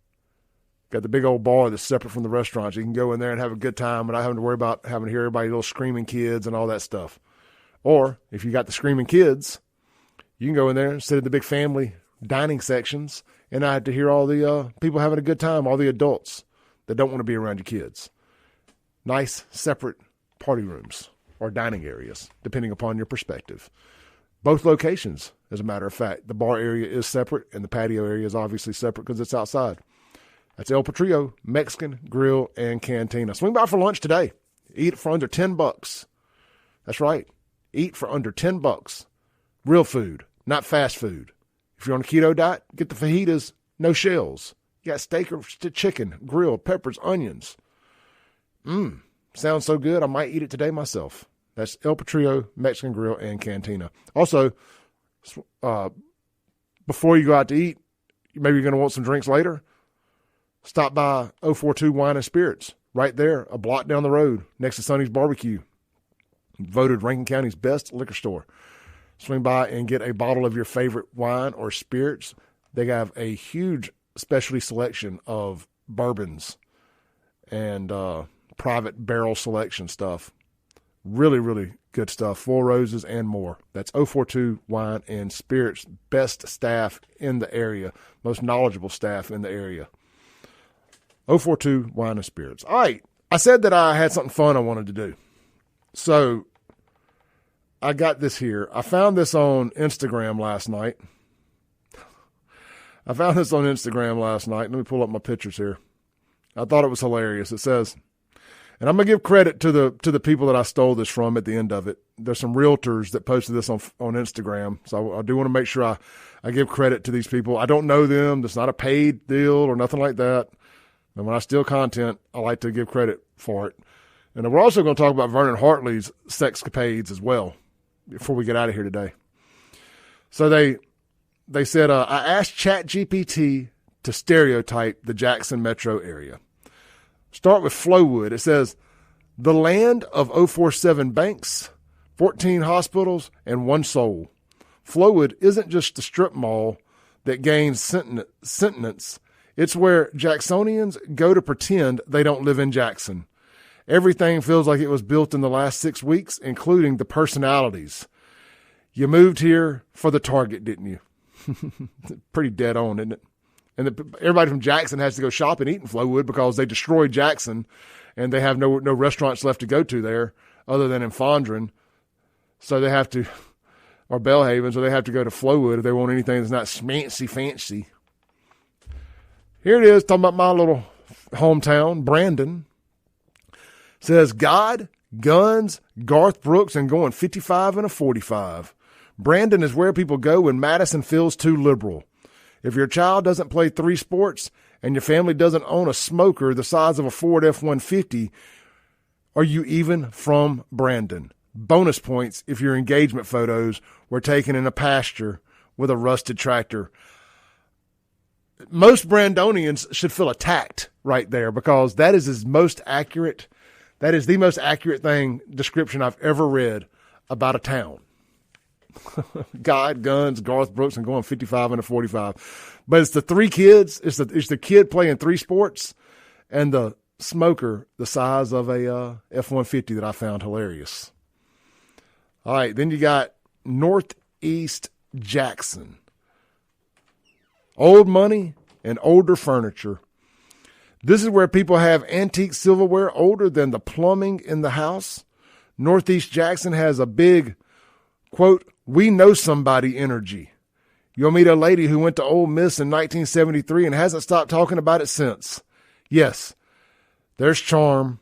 Got the big old bar that's separate from the restaurants. You can go in there and have a good time without having to worry about having to hear everybody little screaming kids and all that stuff. Or if you got the screaming kids, you can go in there and sit at the big family dining sections and not have to hear all the people having a good time, all the adults that don't want to be around your kids. Nice, separate party rooms or dining areas, depending upon your perspective. both locations, as a matter of fact. The bar area is separate, and the patio area is obviously separate because it's outside. That's El Patrio, Mexican Grill and Cantina. Swing by for lunch today. Eat for under $10. That's right. Eat for under $10. Real food, not fast food. If you're on a keto diet, get the fajitas, no shells. You got steak or chicken, grilled, peppers, onions. Sounds so good, I might eat it today myself. That's El Patrio, Mexican Grill, and Cantina. Also, before you go out to eat, maybe you're going to want some drinks later, stop by 042 Wine and Spirits, right there, a block down the road, next to Sonny's Barbecue. Voted Rankin County's best liquor store. Swing by and get a bottle of your favorite wine or spirits. They have a huge specialty selection of bourbons and private barrel selection stuff. Really, really good stuff. Four Roses and more. That's 042 Wine and Spirits. Best staff in the area. Most knowledgeable staff in the area. 042 Wine and Spirits. All right. I said that I had something fun I wanted to do. So I got this here. I found this on Instagram last night. Let me pull up my pictures here. I thought it was hilarious. It says, and I'm going to give credit to the people that I stole this from at the end of it. There's some realtors that posted this on Instagram. So I do want to make sure I give credit to these people. I don't know them. It's not a paid deal or nothing like that. And when I steal content, I like to give credit for it. And we're also going to talk about Vernon Hartley's sexcapades as well before we get out of here today. So they said, I asked ChatGPT to stereotype the Jackson metro area. Start with Flowood. It says, the land of 047 banks, 14 hospitals, and one soul. Flowood isn't just the strip mall that gains sentence. It's where Jacksonians go to pretend they don't live in Jackson. Everything feels like it was built in the last 6 weeks, including the personalities. You moved here for the Target, didn't you? Pretty dead on, isn't it? And everybody from Jackson has to go shop and eat in Flowood because they destroyed Jackson and they have no restaurants left to go to there other than in Fondren. So they have to, or Belhaven, so they have to go to Flowood if they want anything that's not fancy. Here it is, talking about my little hometown, Brandon. Says, God, guns, Garth Brooks, and going 55 and a 45. Brandon is where people go when Madison feels too liberal. If your child doesn't play 3 sports and your family doesn't own a smoker the size of a Ford F-150, are you even from Brandon? Bonus points if your engagement photos were taken in a pasture with a rusted tractor. Most Brandonians should feel attacked right there because that is the most accurate description I've ever read about a town. God, guns, Garth Brooks, and going 55 and a 45. But it's the 3 kids. It's the kid playing 3 sports and the smoker the size of a F-150 that I found hilarious. All right, then you got Northeast Jackson. Old money and older furniture. This is where people have antique silverware older than the plumbing in the house. Northeast Jackson has a big, quote, we know somebody energy. You'll meet a lady who went to Ole Miss in 1973 and hasn't stopped talking about it since. Yes, there's charm,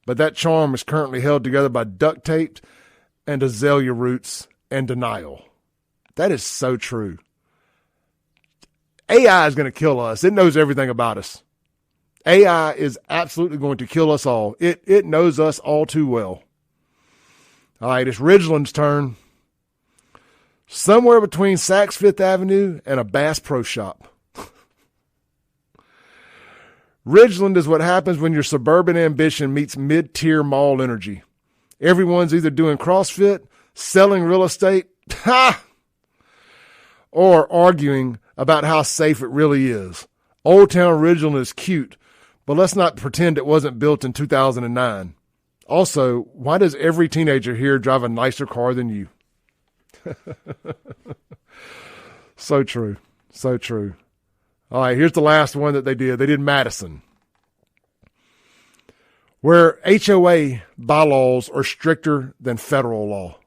but that charm is currently held together by duct tape and azalea roots and denial. That is so true. AI is going to kill us. It knows everything about us. AI is absolutely going to kill us all. It knows us all too well. All right, it's Ridgeland's turn. Somewhere between Saks Fifth Avenue and a Bass Pro Shop. Ridgeland is what happens when your suburban ambition meets mid-tier mall energy. Everyone's either doing CrossFit, selling real estate, or arguing about how safe it really is. Old Town Ridgeland is cute, but let's not pretend it wasn't built in 2009. Also, why does every teenager here drive a nicer car than you? So true. So true. All right, here's the last one that they did. They did Madison, where HOA bylaws are stricter than federal law.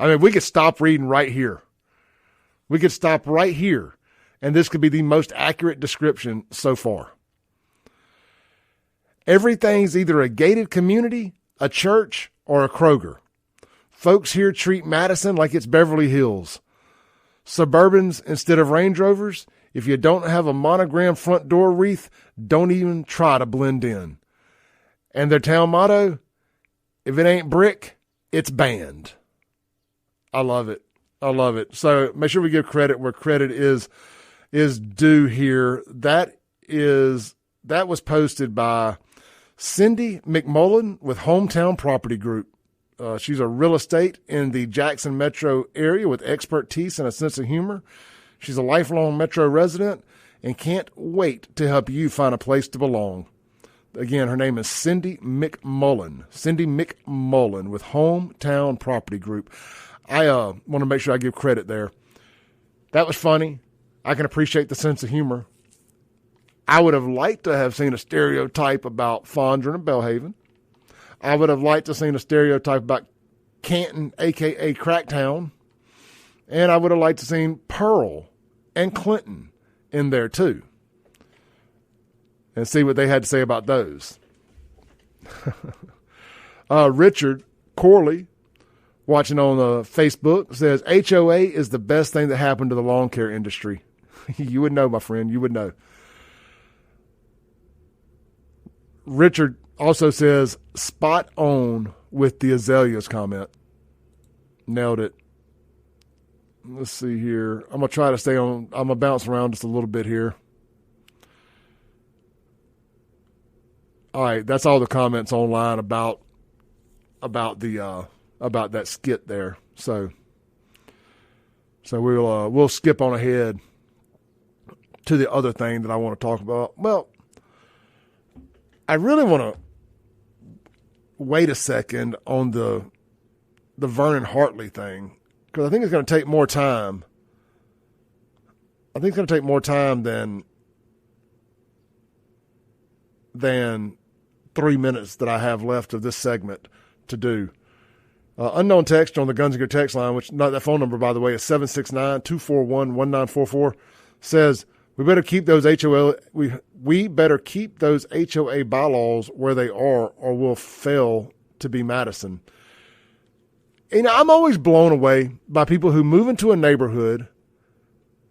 I mean, we could stop reading right here. We could stop right here, and this could be the most accurate description so far. Everything's either a gated community, a church, or a Kroger. Folks here treat Madison like it's Beverly Hills. Suburbans instead of Range Rovers. If you don't have a monogram front door wreath, don't even try to blend in. And their town motto, if it ain't brick, it's banned. I love it. I love it. So make sure we give credit where credit is due here. That was posted by Cindy McMullen with Hometown Property Group. She's a real estate in the Jackson metro area with expertise and a sense of humor. She's a lifelong metro resident and can't wait to help you find a place to belong. Again, her name is Cindy McMullen. Cindy McMullen with Hometown Property Group. I want to make sure I give credit there. That was funny. I can appreciate the sense of humor. I would have liked to have seen a stereotype about Fondren and Belhaven. I would have liked to have seen a stereotype about Canton, a.k.a. Cracktown. And I would have liked to have seen Pearl and Clinton in there too. And see what they had to say about those. Richard Corley, watching on Facebook, says, HOA is the best thing that happened to the lawn care industry. You would know, my friend. You would know. Richard also says, spot on with the azaleas comment. Nailed it. Let's see here. I'm going to try to stay on. I'm going to bounce around just a little bit here. All right, that's all the comments online about that skit there. So we'll skip on ahead to the other thing that I want to talk about. Well, I really want to wait a second on the Vernon Hartley thing, because I think it's going to take more time. I think it's going to take more time than 3 minutes that I have left of this segment to do. Unknown text on the Guns and Gear text line, which that phone number, by the way, is 769-241-1944, says we better keep those we better keep those HOA bylaws where they are, or we'll fail to be Madison. You know, I'm always blown away by people who move into a neighborhood.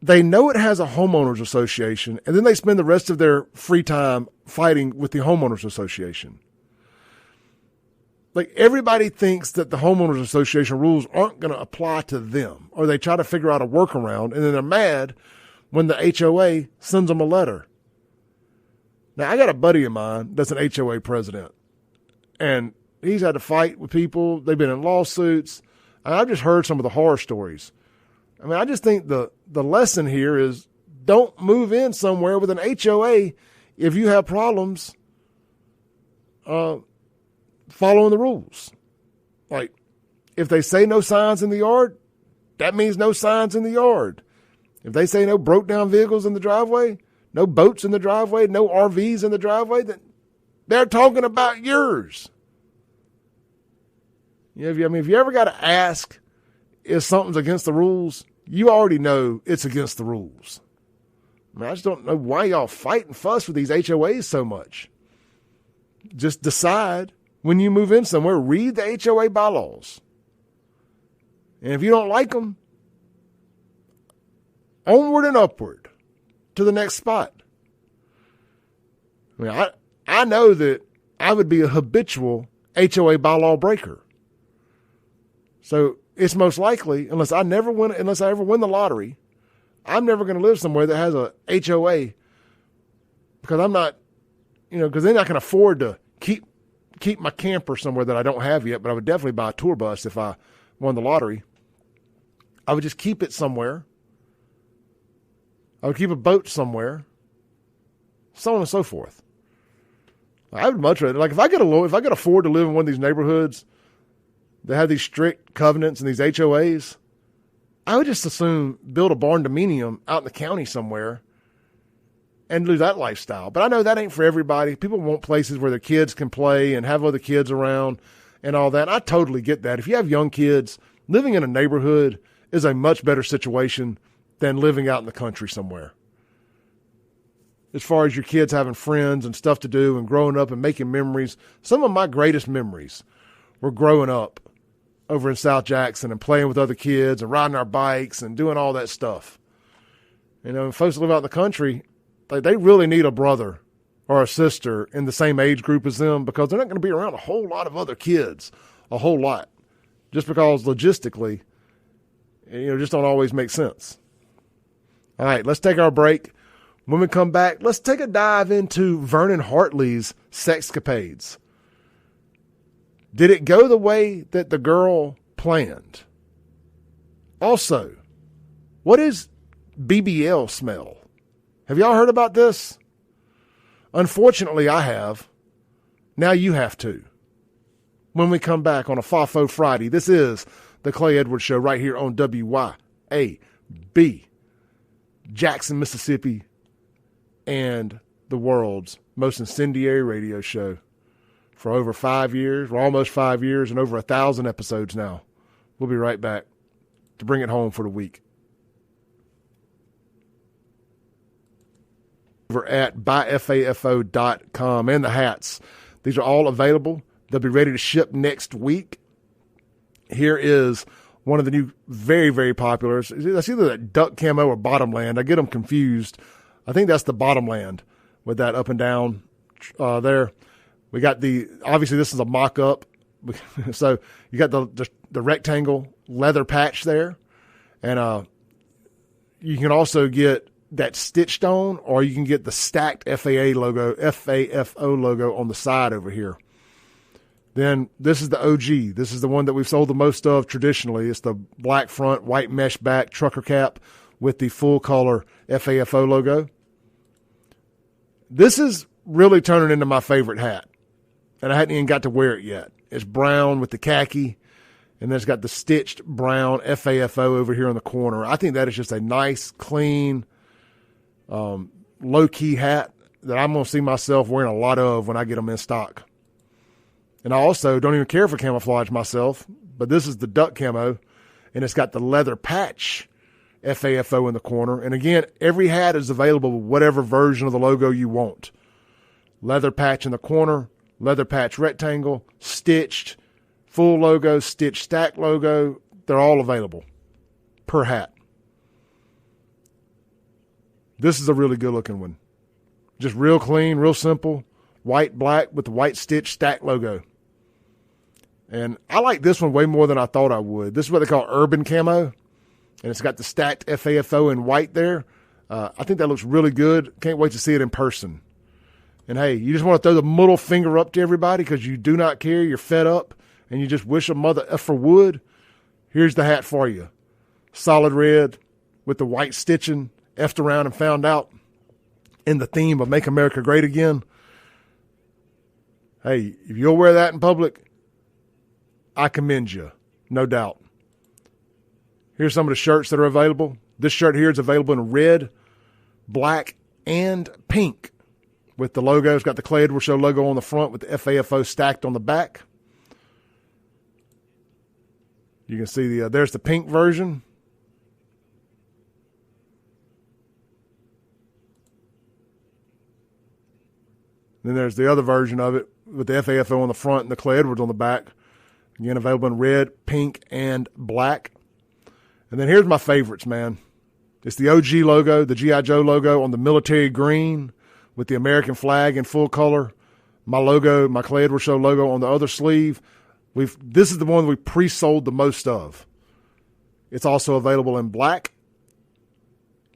They know it has a homeowners association, and then they spend the rest of their free time fighting with the homeowners association. Like, everybody thinks that the homeowners association rules aren't going to apply to them, or they try to figure out a workaround, and then they're mad when the HOA sends them a letter. Now, I got a buddy of mine that's an HOA president, and he's had to fight with people. They've been in lawsuits. And I've just heard some of the horror stories. I mean, I just think the lesson here is don't move in somewhere with an HOA if you have problems following the rules. Like, if they say no signs in the yard, that means no signs in the yard. If they say no broke down vehicles in the driveway, no boats in the driveway, no RVs in the driveway, then they're talking about yours. You know, if you ever got to ask if something's against the rules, you already know it's against the rules. I mean, I just don't know why y'all fight and fuss with these HOAs so much. Just decide when you move in somewhere, read the HOA bylaws. And if you don't like them, onward and upward to the next spot. I mean, I know that I would be a habitual HOA bylaw breaker. So it's most likely, unless I ever win the lottery, I'm never going to live somewhere that has a HOA, because I'm not, because then I can afford to keep my camper somewhere that I don't have yet, but I would definitely buy a tour bus if I won the lottery. I would just keep it somewhere. I would keep a boat somewhere, so on and so forth. I would much rather, like, if I could afford to live in one of these neighborhoods that have these strict covenants and these HOAs, I would just assume build a barn dominium out in the county somewhere and do that lifestyle. But I know that ain't for everybody. People want places where their kids can play and have other kids around and all that. I totally get that. If you have young kids, living in a neighborhood is a much better situation than living out in the country somewhere. As far as your kids having friends and stuff to do and growing up and making memories, some of my greatest memories were growing up over in South Jackson and playing with other kids and riding our bikes and doing all that stuff. You know, folks that live out in the country, they really need a brother or a sister in the same age group as them, because they're not going to be around a whole lot of other kids, a whole lot, just because logistically, just don't always make sense. All right, let's take our break. When we come back, let's take a dive into Vernon Hartley's sexcapades. Did it go the way that the girl planned? Also, what is BBL smell? Have y'all heard about this? Unfortunately, I have. Now you have to. When we come back on a FAFO Friday, this is the Clay Edwards Show right here on WYAB, Jackson, Mississippi, and the world's most incendiary radio show for over 5 years. We're almost 5 years and over 1,000 episodes now. We'll be right back to bring it home for the week. Over at byfafo.com, and the hats. These are all available. They'll be ready to ship next week. Here is one of the new, very, very popular. That's either that duck camo or bottomland. I get them confused. I think that's the bottomland with that up and down there. We got obviously this is a mock-up. So you got the rectangle leather patch there. And you can also get that stitched on, or you can get the stacked FAFO logo on the side over here. Then this is the OG. This is the one that we've sold the most of traditionally. It's the black front, white mesh back trucker cap with the full color FAFO logo. This is really turning into my favorite hat, and I hadn't even got to wear it yet. It's brown with the khaki, and then it's got the stitched brown FAFO over here in the corner. I think that is just a nice, clean, low-key hat that I'm going to see myself wearing a lot of when I get them in stock. And I also don't even care for camouflage myself, but this is the duck camo, and it's got the leather patch FAFO in the corner. And again, every hat is available with whatever version of the logo you want. Leather patch in the corner, leather patch rectangle, stitched, full logo, stitched stack logo. They're all available per hat. This is a really good looking one. Just real clean, real simple, white, black with the white stitch stack logo. And I like this one way more than I thought I would. This is what they call urban camo, and it's got the stacked FAFO in white there. I think that looks really good. Can't wait to see it in person. And hey, you just want to throw the middle finger up to everybody because you do not care, you're fed up, and you just wish a mother effer would. Here's the hat for you. Solid red with the white stitching, effed around and found out in the theme of Make America Great Again. Hey, if you'll wear that in public, I commend you, no doubt. Here's some of the shirts that are available. This shirt here is available in red, black, and pink with the logo. It's got the Clay Edwards Show logo on the front with the FAFO stacked on the back. You can see there's the pink version. Then there's the other version of it with the FAFO on the front and the Clay Edwards on the back. Again, available in red, pink, and black. And then here's my favorites, man. It's the OG logo, the G.I. Joe logo on the military green with the American flag in full color. My logo, my Clay Edwards Show logo on the other sleeve. This is the one we pre-sold the most of. It's also available in black.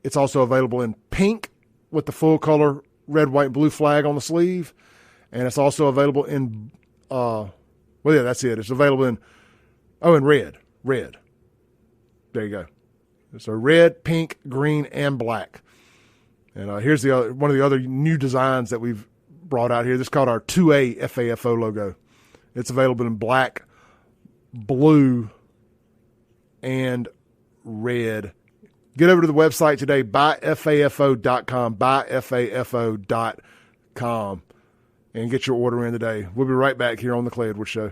It's also available in pink with the full color red, white, and blue flag on the sleeve. And it's also available in, that's it. It's available in red. Red. There you go. So red, pink, green, and black. And here's one of the other new designs that we've brought out here. This is called our 2A FAFO logo. It's available in black, blue, and red. Get over to the website today, byfafo.com, byfafo.com, and get your order in today. We'll be right back here on the Clay Edwards Show.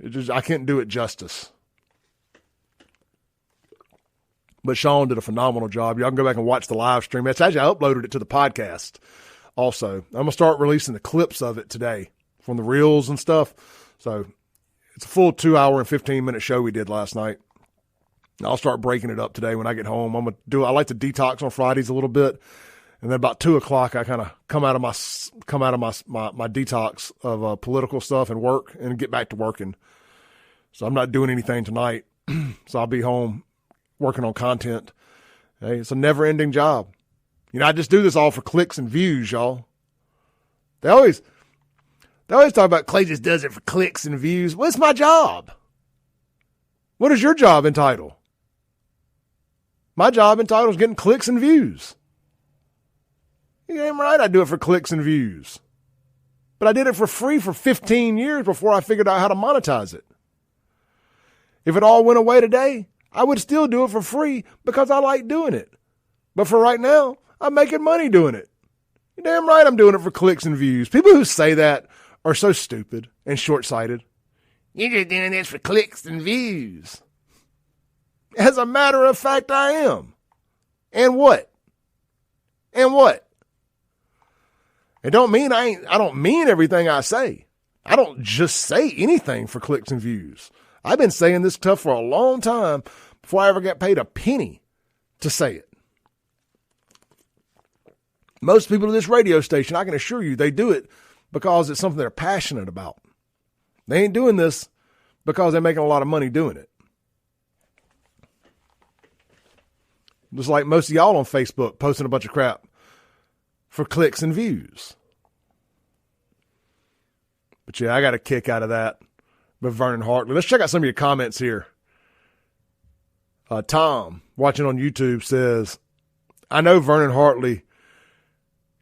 I can't do it justice. But Sean did a phenomenal job. Y'all can go back and watch the live stream. It's actually, I uploaded it to the podcast also. I'm going to start releasing the clips of it today from the reels and stuff. So it's a full 2 hour and 15-minute show we did last night. I'll start breaking it up today when I get home. I like to detox on Fridays a little bit. And then about 2:00, I kind of come out of my detox of political stuff and work and get back to working. So I'm not doing anything tonight. So I'll be home working on content. Hey, it's a never-ending job. I just do this all for clicks and views, y'all. They always talk about Clay just does it for clicks and views. Well, it's my job. What is your job entitled? My job entitled is getting clicks and views. You ain't right, I do it for clicks and views. But I did it for free for 15 years before I figured out how to monetize it. If it all went away today, I would still do it for free because I like doing it. But for right now, I'm making money doing it. You're damn right I'm doing it for clicks and views. People who say that are so stupid and short-sighted. You're just doing this for clicks and views. As a matter of fact, I am. And what? It don't mean I don't mean everything I say. I don't just say anything for clicks and views. I've been saying this stuff for a long time before I ever got paid a penny to say it. Most people at this radio station, I can assure you, they do it because it's something they're passionate about. They ain't doing this because they're making a lot of money doing it. Just like most of y'all on Facebook posting a bunch of crap for clicks and views. But yeah, I got a kick out of that with Vernon Hartley. Let's check out some of your comments here. Tom, watching on YouTube, says, I know Vernon Hartley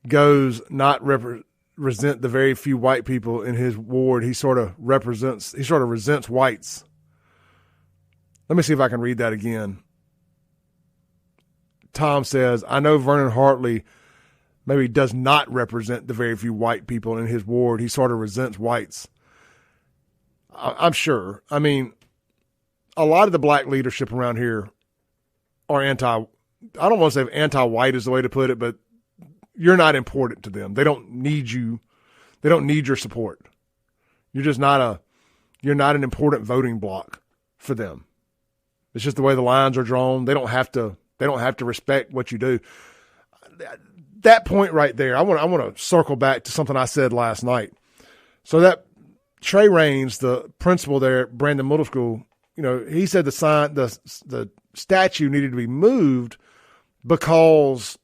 goes not represent the very few white people in his ward. He sort of resents whites. Let me see if I can read that again. Tom says, I know Vernon Hartley maybe does not represent the very few white people in his ward. He sort of resents whites. I'm sure. I mean, a lot of the black leadership around here are I don't want to say anti-white is the way to put it, but you're not important to them. They don't need you. They don't need your support. You're not an important voting block for them. It's just the way the lines are drawn. They don't have to respect what you do. That point right there, I want to circle back to something I said last night. So that Trey Raines, the principal there at Brandon Middle School, he said the statue needed to be moved because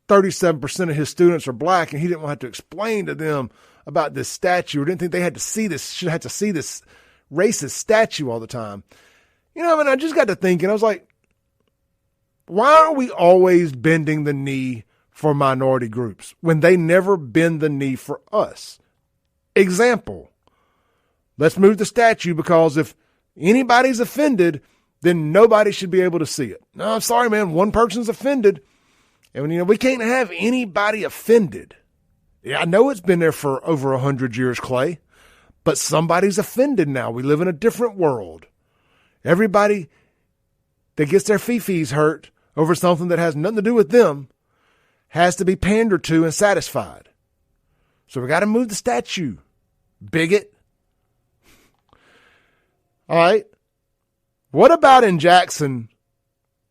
37% of his students are black, and he didn't want to have to explain to them about this statue, or didn't think they had to see this, should have to see this racist statue all the time. I just got to thinking, I was like, why are we always bending the knee for minority groups when they never bend the knee for us? Example, let's move the statue because if anybody's offended, then nobody should be able to see it. No, I'm sorry, man. One person's offended. And, we can't have anybody offended. Yeah, I know it's been there for over 100 years, Clay, but somebody's offended now. We live in a different world. Everybody that gets their fee-fees hurt over something that has nothing to do with them has to be pandered to and satisfied. So we got to move the statue, bigot. All right. What about in Jackson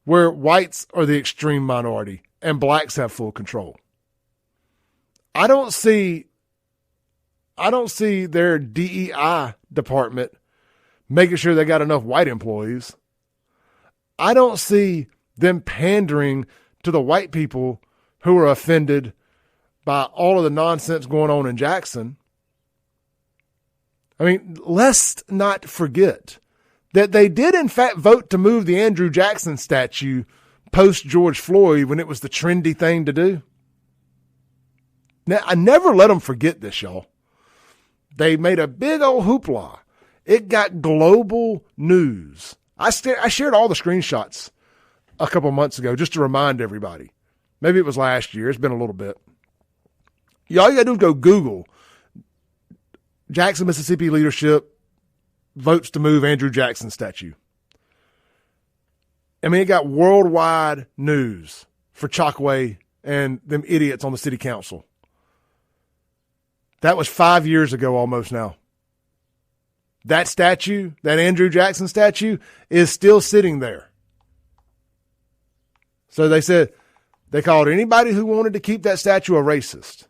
where whites are the extreme minority and blacks have full control? I don't see their DEI department making sure they got enough white employees. I don't see them pandering to the white people who are offended by all of the nonsense going on in Jackson. I mean, let's not forget that they did in fact vote to move the Andrew Jackson statue post George Floyd when it was the trendy thing to do. Now, I never let them forget this, y'all. They made a big old hoopla. It got global news. I shared all the screenshots a couple months ago just to remind everybody. Maybe it was last year. It's been a little bit. All you got to do is go Google Jackson, Mississippi leadership votes to move Andrew Jackson's statue. I mean, it got worldwide news for Chokwe and them idiots on the city council. That was 5 years ago almost now. That statue, that Andrew Jackson statue, is still sitting there. So they said they called anybody who wanted to keep that statue a racist.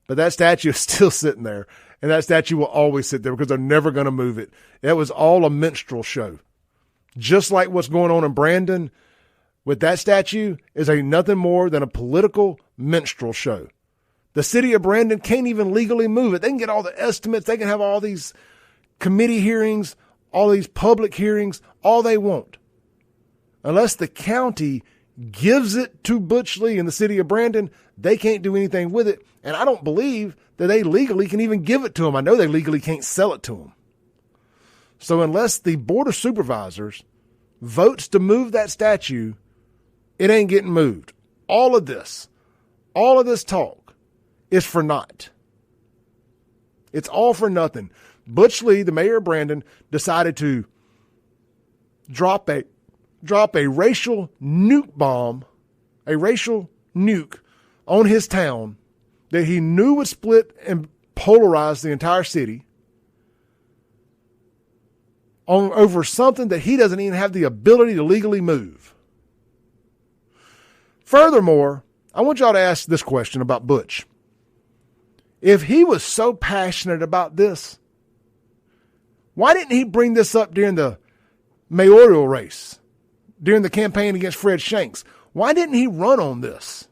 But that statue is still sitting there, and that statue will always sit there because they're never going to move it. It was all a minstrel show. Just like what's going on in Brandon with that statue is nothing more than a political minstrel show. The city of Brandon can't even legally move it. They can get all the estimates. They can have all these committee hearings, all these public hearings, all they want. Unless the county gives it to Butch Lee in the city of Brandon, they can't do anything with it. And I don't believe that they legally can even give it to him. I know they legally can't sell it to him. So unless the Board of Supervisors votes to move that statue, it ain't getting moved. All of this talk is for naught. It's all for nothing. Butch Lee, the mayor of Brandon, decided to drop a racial nuke bomb, a racial nuke on his town that he knew would split and polarize the entire city over something that he doesn't even have the ability to legally move. Furthermore, I want y'all to ask this question about Butch. If he was so passionate about this, why didn't he bring this up during the mayoral race, during the campaign against Fred Shanks? Why didn't he run on this?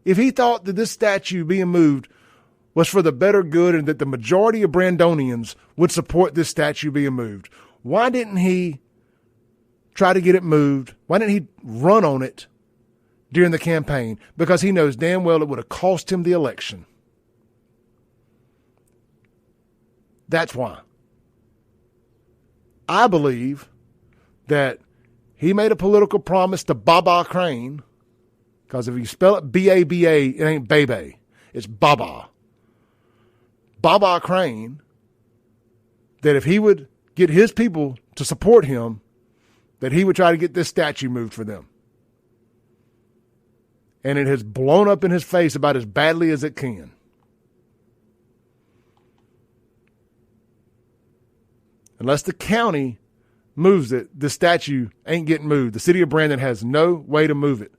If he thought that this statue being moved was for the better good and that the majority of Brandonians would support this statue being moved, why didn't he try to get it moved? Why didn't he run on it during the campaign? Because he knows damn well it would have cost him the election. That's why. I believe that he made a political promise to Baba Crane, because if you spell it B-A-B-A, it ain't Bebe. It's Baba. Baba Crane, that if he would get his people to support him, that he would try to get this statue moved for them. And it has blown up in his face about as badly as it can. Unless the county moves it, the statue ain't getting moved. The city of Brandon has no way to move it.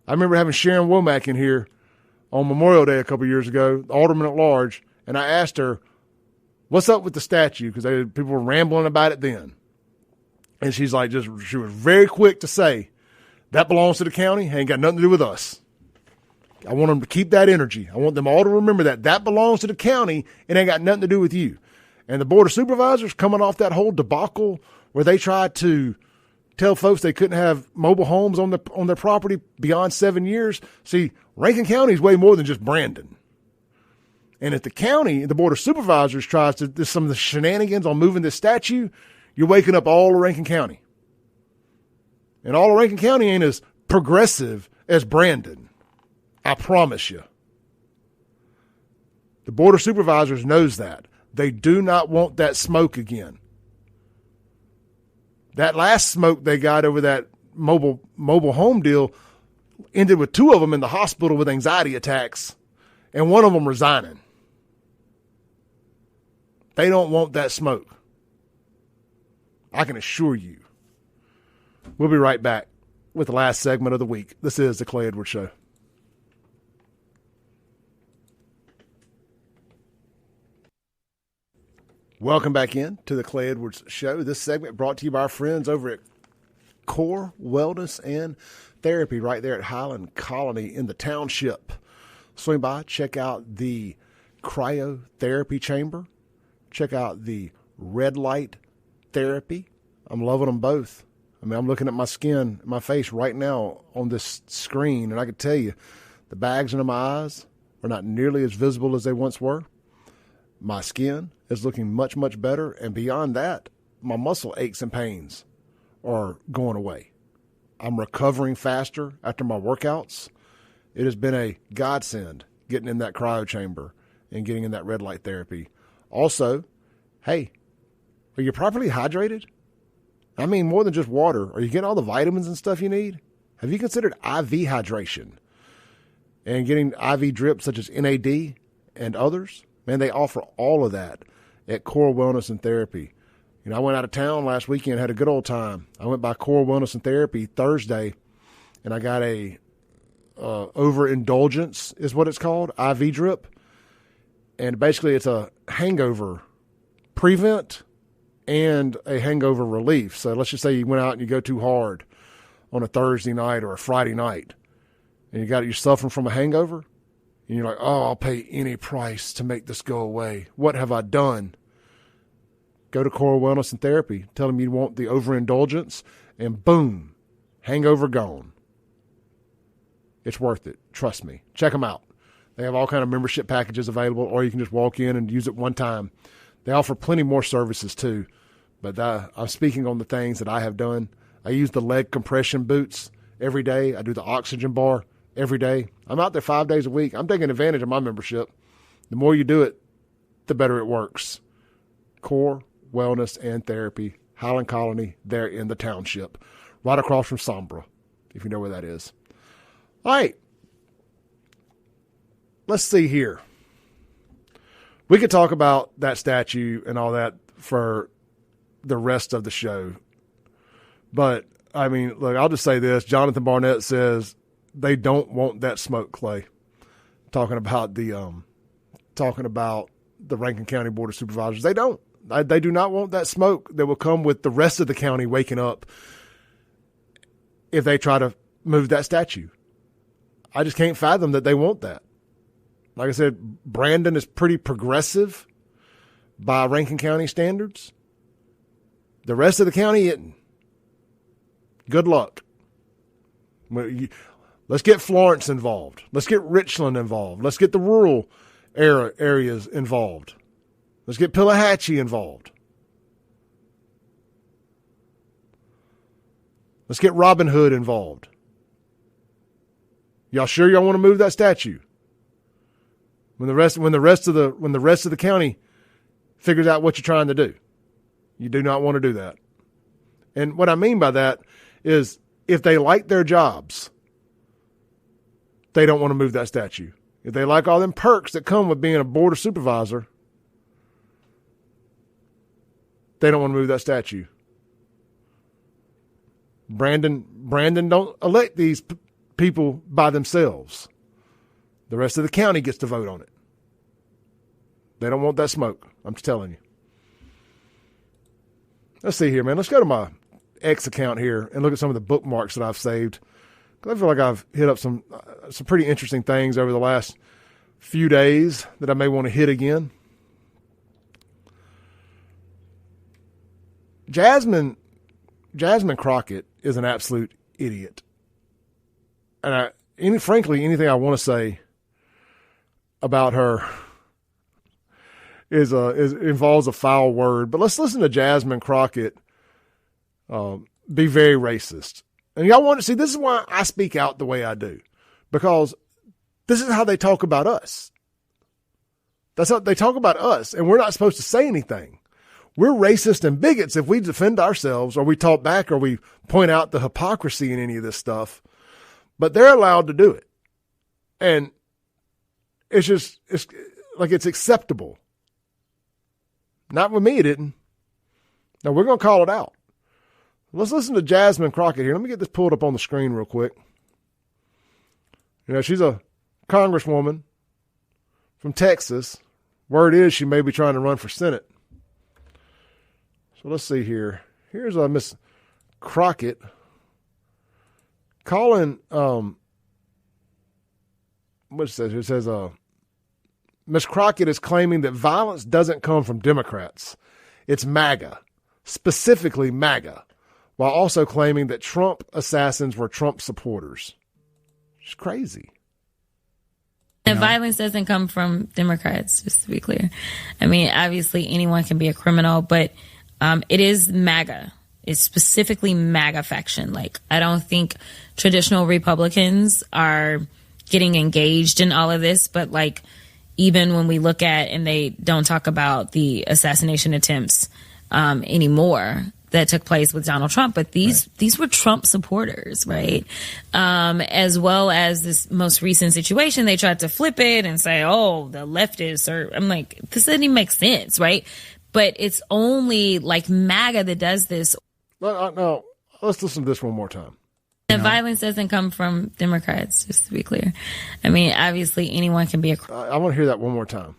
I remember having Sharon Womack in here on Memorial Day a couple years ago, Alderman at Large, and I asked her, what's up with the statue? Because people were rambling about it then. And she's like, she was very quick to say, that belongs to the county, ain't got nothing to do with us. I want them to keep that energy. I want them all to remember that. That belongs to the county, it ain't got nothing to do with you. And the Board of Supervisors, coming off that whole debacle where they tried to tell folks they couldn't have mobile homes on their property beyond 7 years. See, Rankin County is way more than just Brandon. And if the county, the Board of Supervisors tries to do some of the shenanigans on moving this statue, you're waking up all of Rankin County. And all of Rankin County ain't as progressive as Brandon. I promise you. The Board of Supervisors knows that. They do not want that smoke again. That last smoke they got over that mobile home deal ended with 2 of them in the hospital with anxiety attacks and 1 of them resigning. They don't want that smoke. I can assure you. We'll be right back with the last segment of the week. This is the Clay Edwards Show. Welcome back in to the Clay Edwards Show. This segment brought to you by our friends over at Core Wellness and Therapy right there at Highland Colony in the township. Swing by, check out the cryotherapy chamber. Check out the red light therapy. I'm loving them both. I mean, I'm looking at my skin, my face right now on this screen, and I can tell you the bags under my eyes are not nearly as visible as they once were. My skin is looking much, much better. And beyond that, my muscle aches and pains are going away. I'm recovering faster after my workouts. It has been a godsend getting in that cryo chamber and getting in that red light therapy. Also, hey, are you properly hydrated? I mean, more than just water. Are you getting all the vitamins and stuff you need? Have you considered IV hydration and getting IV drips such as NAD and others? Man, they offer all of that at Core Wellness and Therapy. You know, I went out of town last weekend, had a good old time. I went by Core Wellness and Therapy Thursday, and I got a overindulgence is what it's called, IV drip. And basically it's a hangover prevent and a hangover relief. So let's just say you went out and you go too hard on a Thursday night or a Friday night, and you're suffering from a hangover, and you're like, oh, I'll pay any price to make this go away. What have I done? Go to Core Wellness and Therapy. Tell them you want the overindulgence, and boom, hangover gone. It's worth it. Trust me. Check them out. They have all kind of membership packages available, or you can just walk in and use it one time. They offer plenty more services too, but I'm speaking on the things that I have done. I use the leg compression boots every day. I do the oxygen bar every day. I'm out there 5 days a week. I'm taking advantage of my membership. The more you do it, the better it works. Core Wellness and Therapy, Highland Colony, there in the township, right across from Sombra, if you know where that is. All right. Let's see here. We could talk about that statue and all that for the rest of the show. But, I mean, look, I'll just say this. Jonathan Barnett says they don't want that smoke, Clay. Talking about the Rankin County Board of Supervisors. They don't. They do not want that smoke that will come with the rest of the county waking up if they try to move that statue. I just can't fathom that they want that. Like I said, Brandon is pretty progressive by Rankin County standards. The rest of the county isn't. Good luck. Let's get Florence involved. Let's get Richland involved. Let's get the rural areas involved. Let's get Pillahatchee involved. Let's get Robin Hood involved. Y'all sure y'all want to move that statue? When the rest of the county figures out what you're trying to do, you do not want to do that. And what I mean by that is if they like their jobs, they don't want to move that statue. If they like all them perks that come with being a board of supervisor, they don't want to move that statue. Brandon don't elect these people by themselves. The rest of the county gets to vote on it. They don't want that smoke. I'm just telling you. Let's see here, man. Let's go to my X account here and look at some of the bookmarks that I've saved. Because I feel like I've hit up some pretty interesting things over the last few days that I may want to hit again. Jasmine Crockett is an absolute idiot. And frankly, anything I want to say about her involves a foul word. But let's listen to Jasmine Crockett be very racist. And y'all want to see, this is why I speak out the way I do. Because this is how they talk about us. That's how they talk about us, and we're not supposed to say anything. We're racist and bigots if we defend ourselves or we talk back or we point out the hypocrisy in any of this stuff. But they're allowed to do it. And it's like it's acceptable. Not with me, it didn't. Now, we're going to call it out. Let's listen to Jasmine Crockett here. Let me get this pulled up on the screen real quick. You know, she's a congresswoman from Texas. Word is she may be trying to run for Senate. So let's see here. Here's Miss Crockett calling, what it says? It says, Ms. Crockett is claiming that violence doesn't come from Democrats. It's MAGA, specifically MAGA, while also claiming that Trump assassins were Trump supporters. It's crazy. And violence doesn't come from Democrats, just to be clear. I mean, obviously anyone can be a criminal, but it is MAGA. It's specifically MAGA faction. Like, I don't think traditional Republicans are getting engaged in all of this, but like even when we look at, and they don't talk about the assassination attempts anymore that took place with Donald Trump, but these were Trump supporters, right? As well as this most recent situation, they tried to flip it and say, oh, the leftists are, I'm like, this doesn't even make sense, right? But it's only like MAGA that does this. No, let's listen to this one more time. The violence doesn't come from Democrats, just to be clear. I mean, obviously anyone can be a... I want to hear that one more time.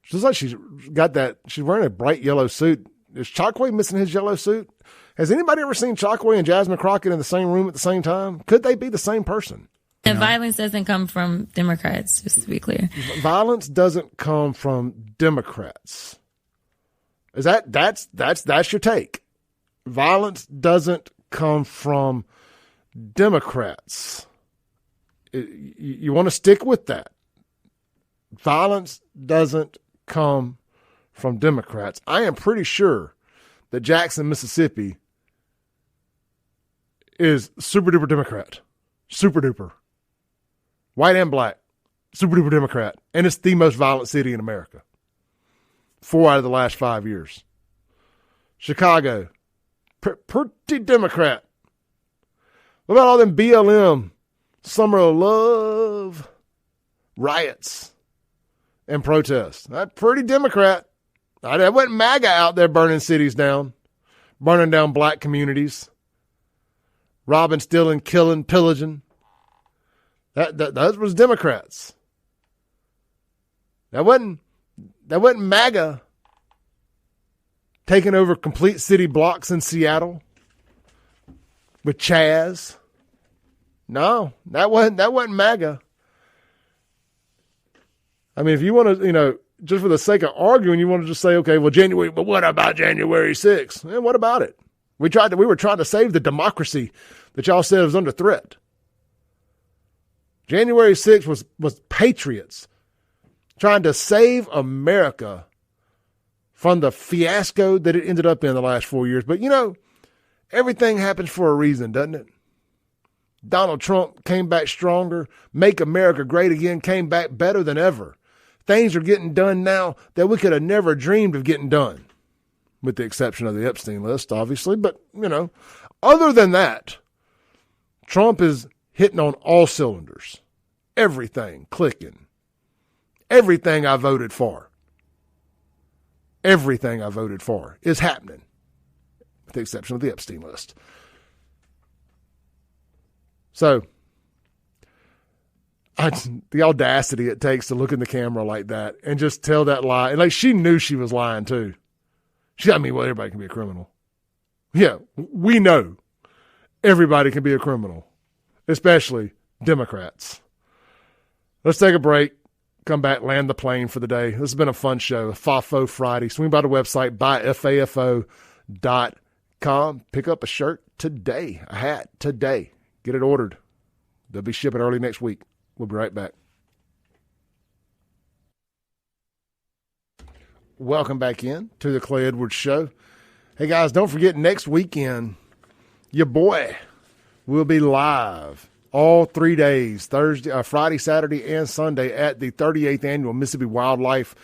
She looks like she's got that, she's wearing a bright yellow suit. Is Chokwe missing his yellow suit? Has anybody ever seen Chokwe and Jasmine Crockett in the same room at the same time? Could they be the same person? The violence doesn't come from Democrats, just to be clear. Violence doesn't come from Democrats. Is that's your take? Violence doesn't come from Democrats. You want to stick with that. Violence doesn't come from Democrats. I am pretty sure that Jackson, Mississippi is super duper Democrat. Super duper. White and black. Super duper Democrat. And it's the most violent city in America. 4 out of the last 5 years. Chicago. Pretty Democrat. What about all them BLM Summer of Love riots and protests? That's pretty Democrat. That wasn't MAGA out there burning cities down, burning down black communities, robbing, stealing, killing, pillaging. That was Democrats. That wasn't MAGA taking over complete city blocks in Seattle with Chaz. No, that wasn't MAGA. I mean, if you want to, just for the sake of arguing, you want to just say, okay, well, but what about January 6th? And what about it? We were trying to save the democracy that y'all said was under threat. January 6th was patriots trying to save America from the fiasco that it ended up in the last 4 years. But, everything happens for a reason, doesn't it? Donald Trump came back stronger. Make America Great Again came back better than ever. Things are getting done now that we could have never dreamed of getting done, with the exception of the Epstein list, obviously. But, other than that, Trump is hitting on all cylinders. Everything clicking. Everything I voted for. Everything I voted for is happening, with the exception of the Epstein list. So, the audacity it takes to look in the camera like that and just tell that lie. And like, she knew she was lying too. Everybody can be a criminal. Yeah, we know everybody can be a criminal, especially Democrats. Let's take a break, come back, land the plane for the day. This has been a fun show, FAFO Friday. Swing by the website, buyfafo.com. Pick up a shirt today, a hat today. Get it ordered. They'll be shipping early next week. We'll be right back. Welcome back in to the Clay Edwards Show. Hey, guys, don't forget next weekend, your boy will be live all 3 days, Friday, Saturday, and Sunday at the 38th Annual Mississippi Wildlife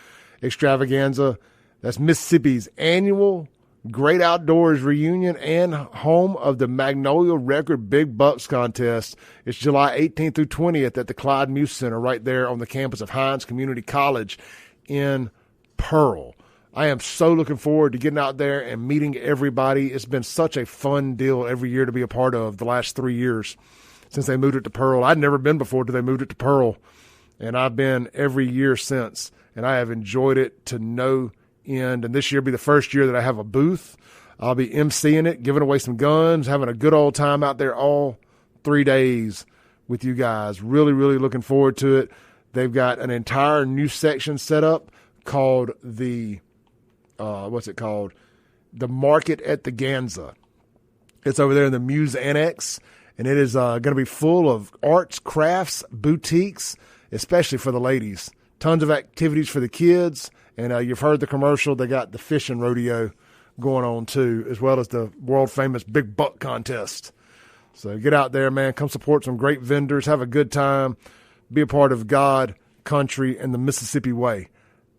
Extravaganza. That's Mississippi's annual Great Outdoors reunion and home of the Magnolia Record Big Bucks contest. It's July 18th through 20th at the Clyde Muse Center right there on the campus of Hines Community College in Pearl. I am so looking forward to getting out there and meeting everybody. It's been such a fun deal every year to be a part of the last 3 years since they moved it to Pearl. I'd never been before till they moved it to Pearl, and I've been every year since, and I have enjoyed it to no end. And this year will be the first year that I have a booth. I'll be emceeing it, giving away some guns, having a good old time out there all 3 days with you guys. Really, really looking forward to it. They've got an entire new section set up called the, The Market at the Ganza. It's over there in the Muse Annex, and it is going to be full of arts, crafts, boutiques, especially for the ladies. Tons of activities for the kids. And you've heard the commercial. They got the fishing rodeo going on too, as well as the world-famous Big Buck contest. So get out there, man. Come support some great vendors. Have a good time. Be a part of God country and the Mississippi Way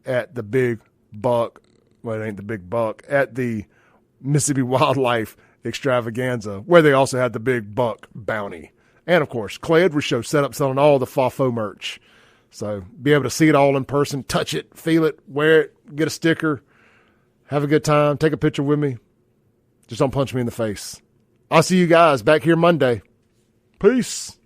at the Big Buck. Well, it ain't the Big Buck. At the Mississippi Wildlife Extravaganza, where they also had the Big Buck Bounty. And, of course, Clay Edwards Show set up selling all the FAFO merch. So be able to see it all in person, touch it, feel it, wear it, get a sticker, have a good time, take a picture with me. Just don't punch me in the face. I'll see you guys back here Monday. Peace.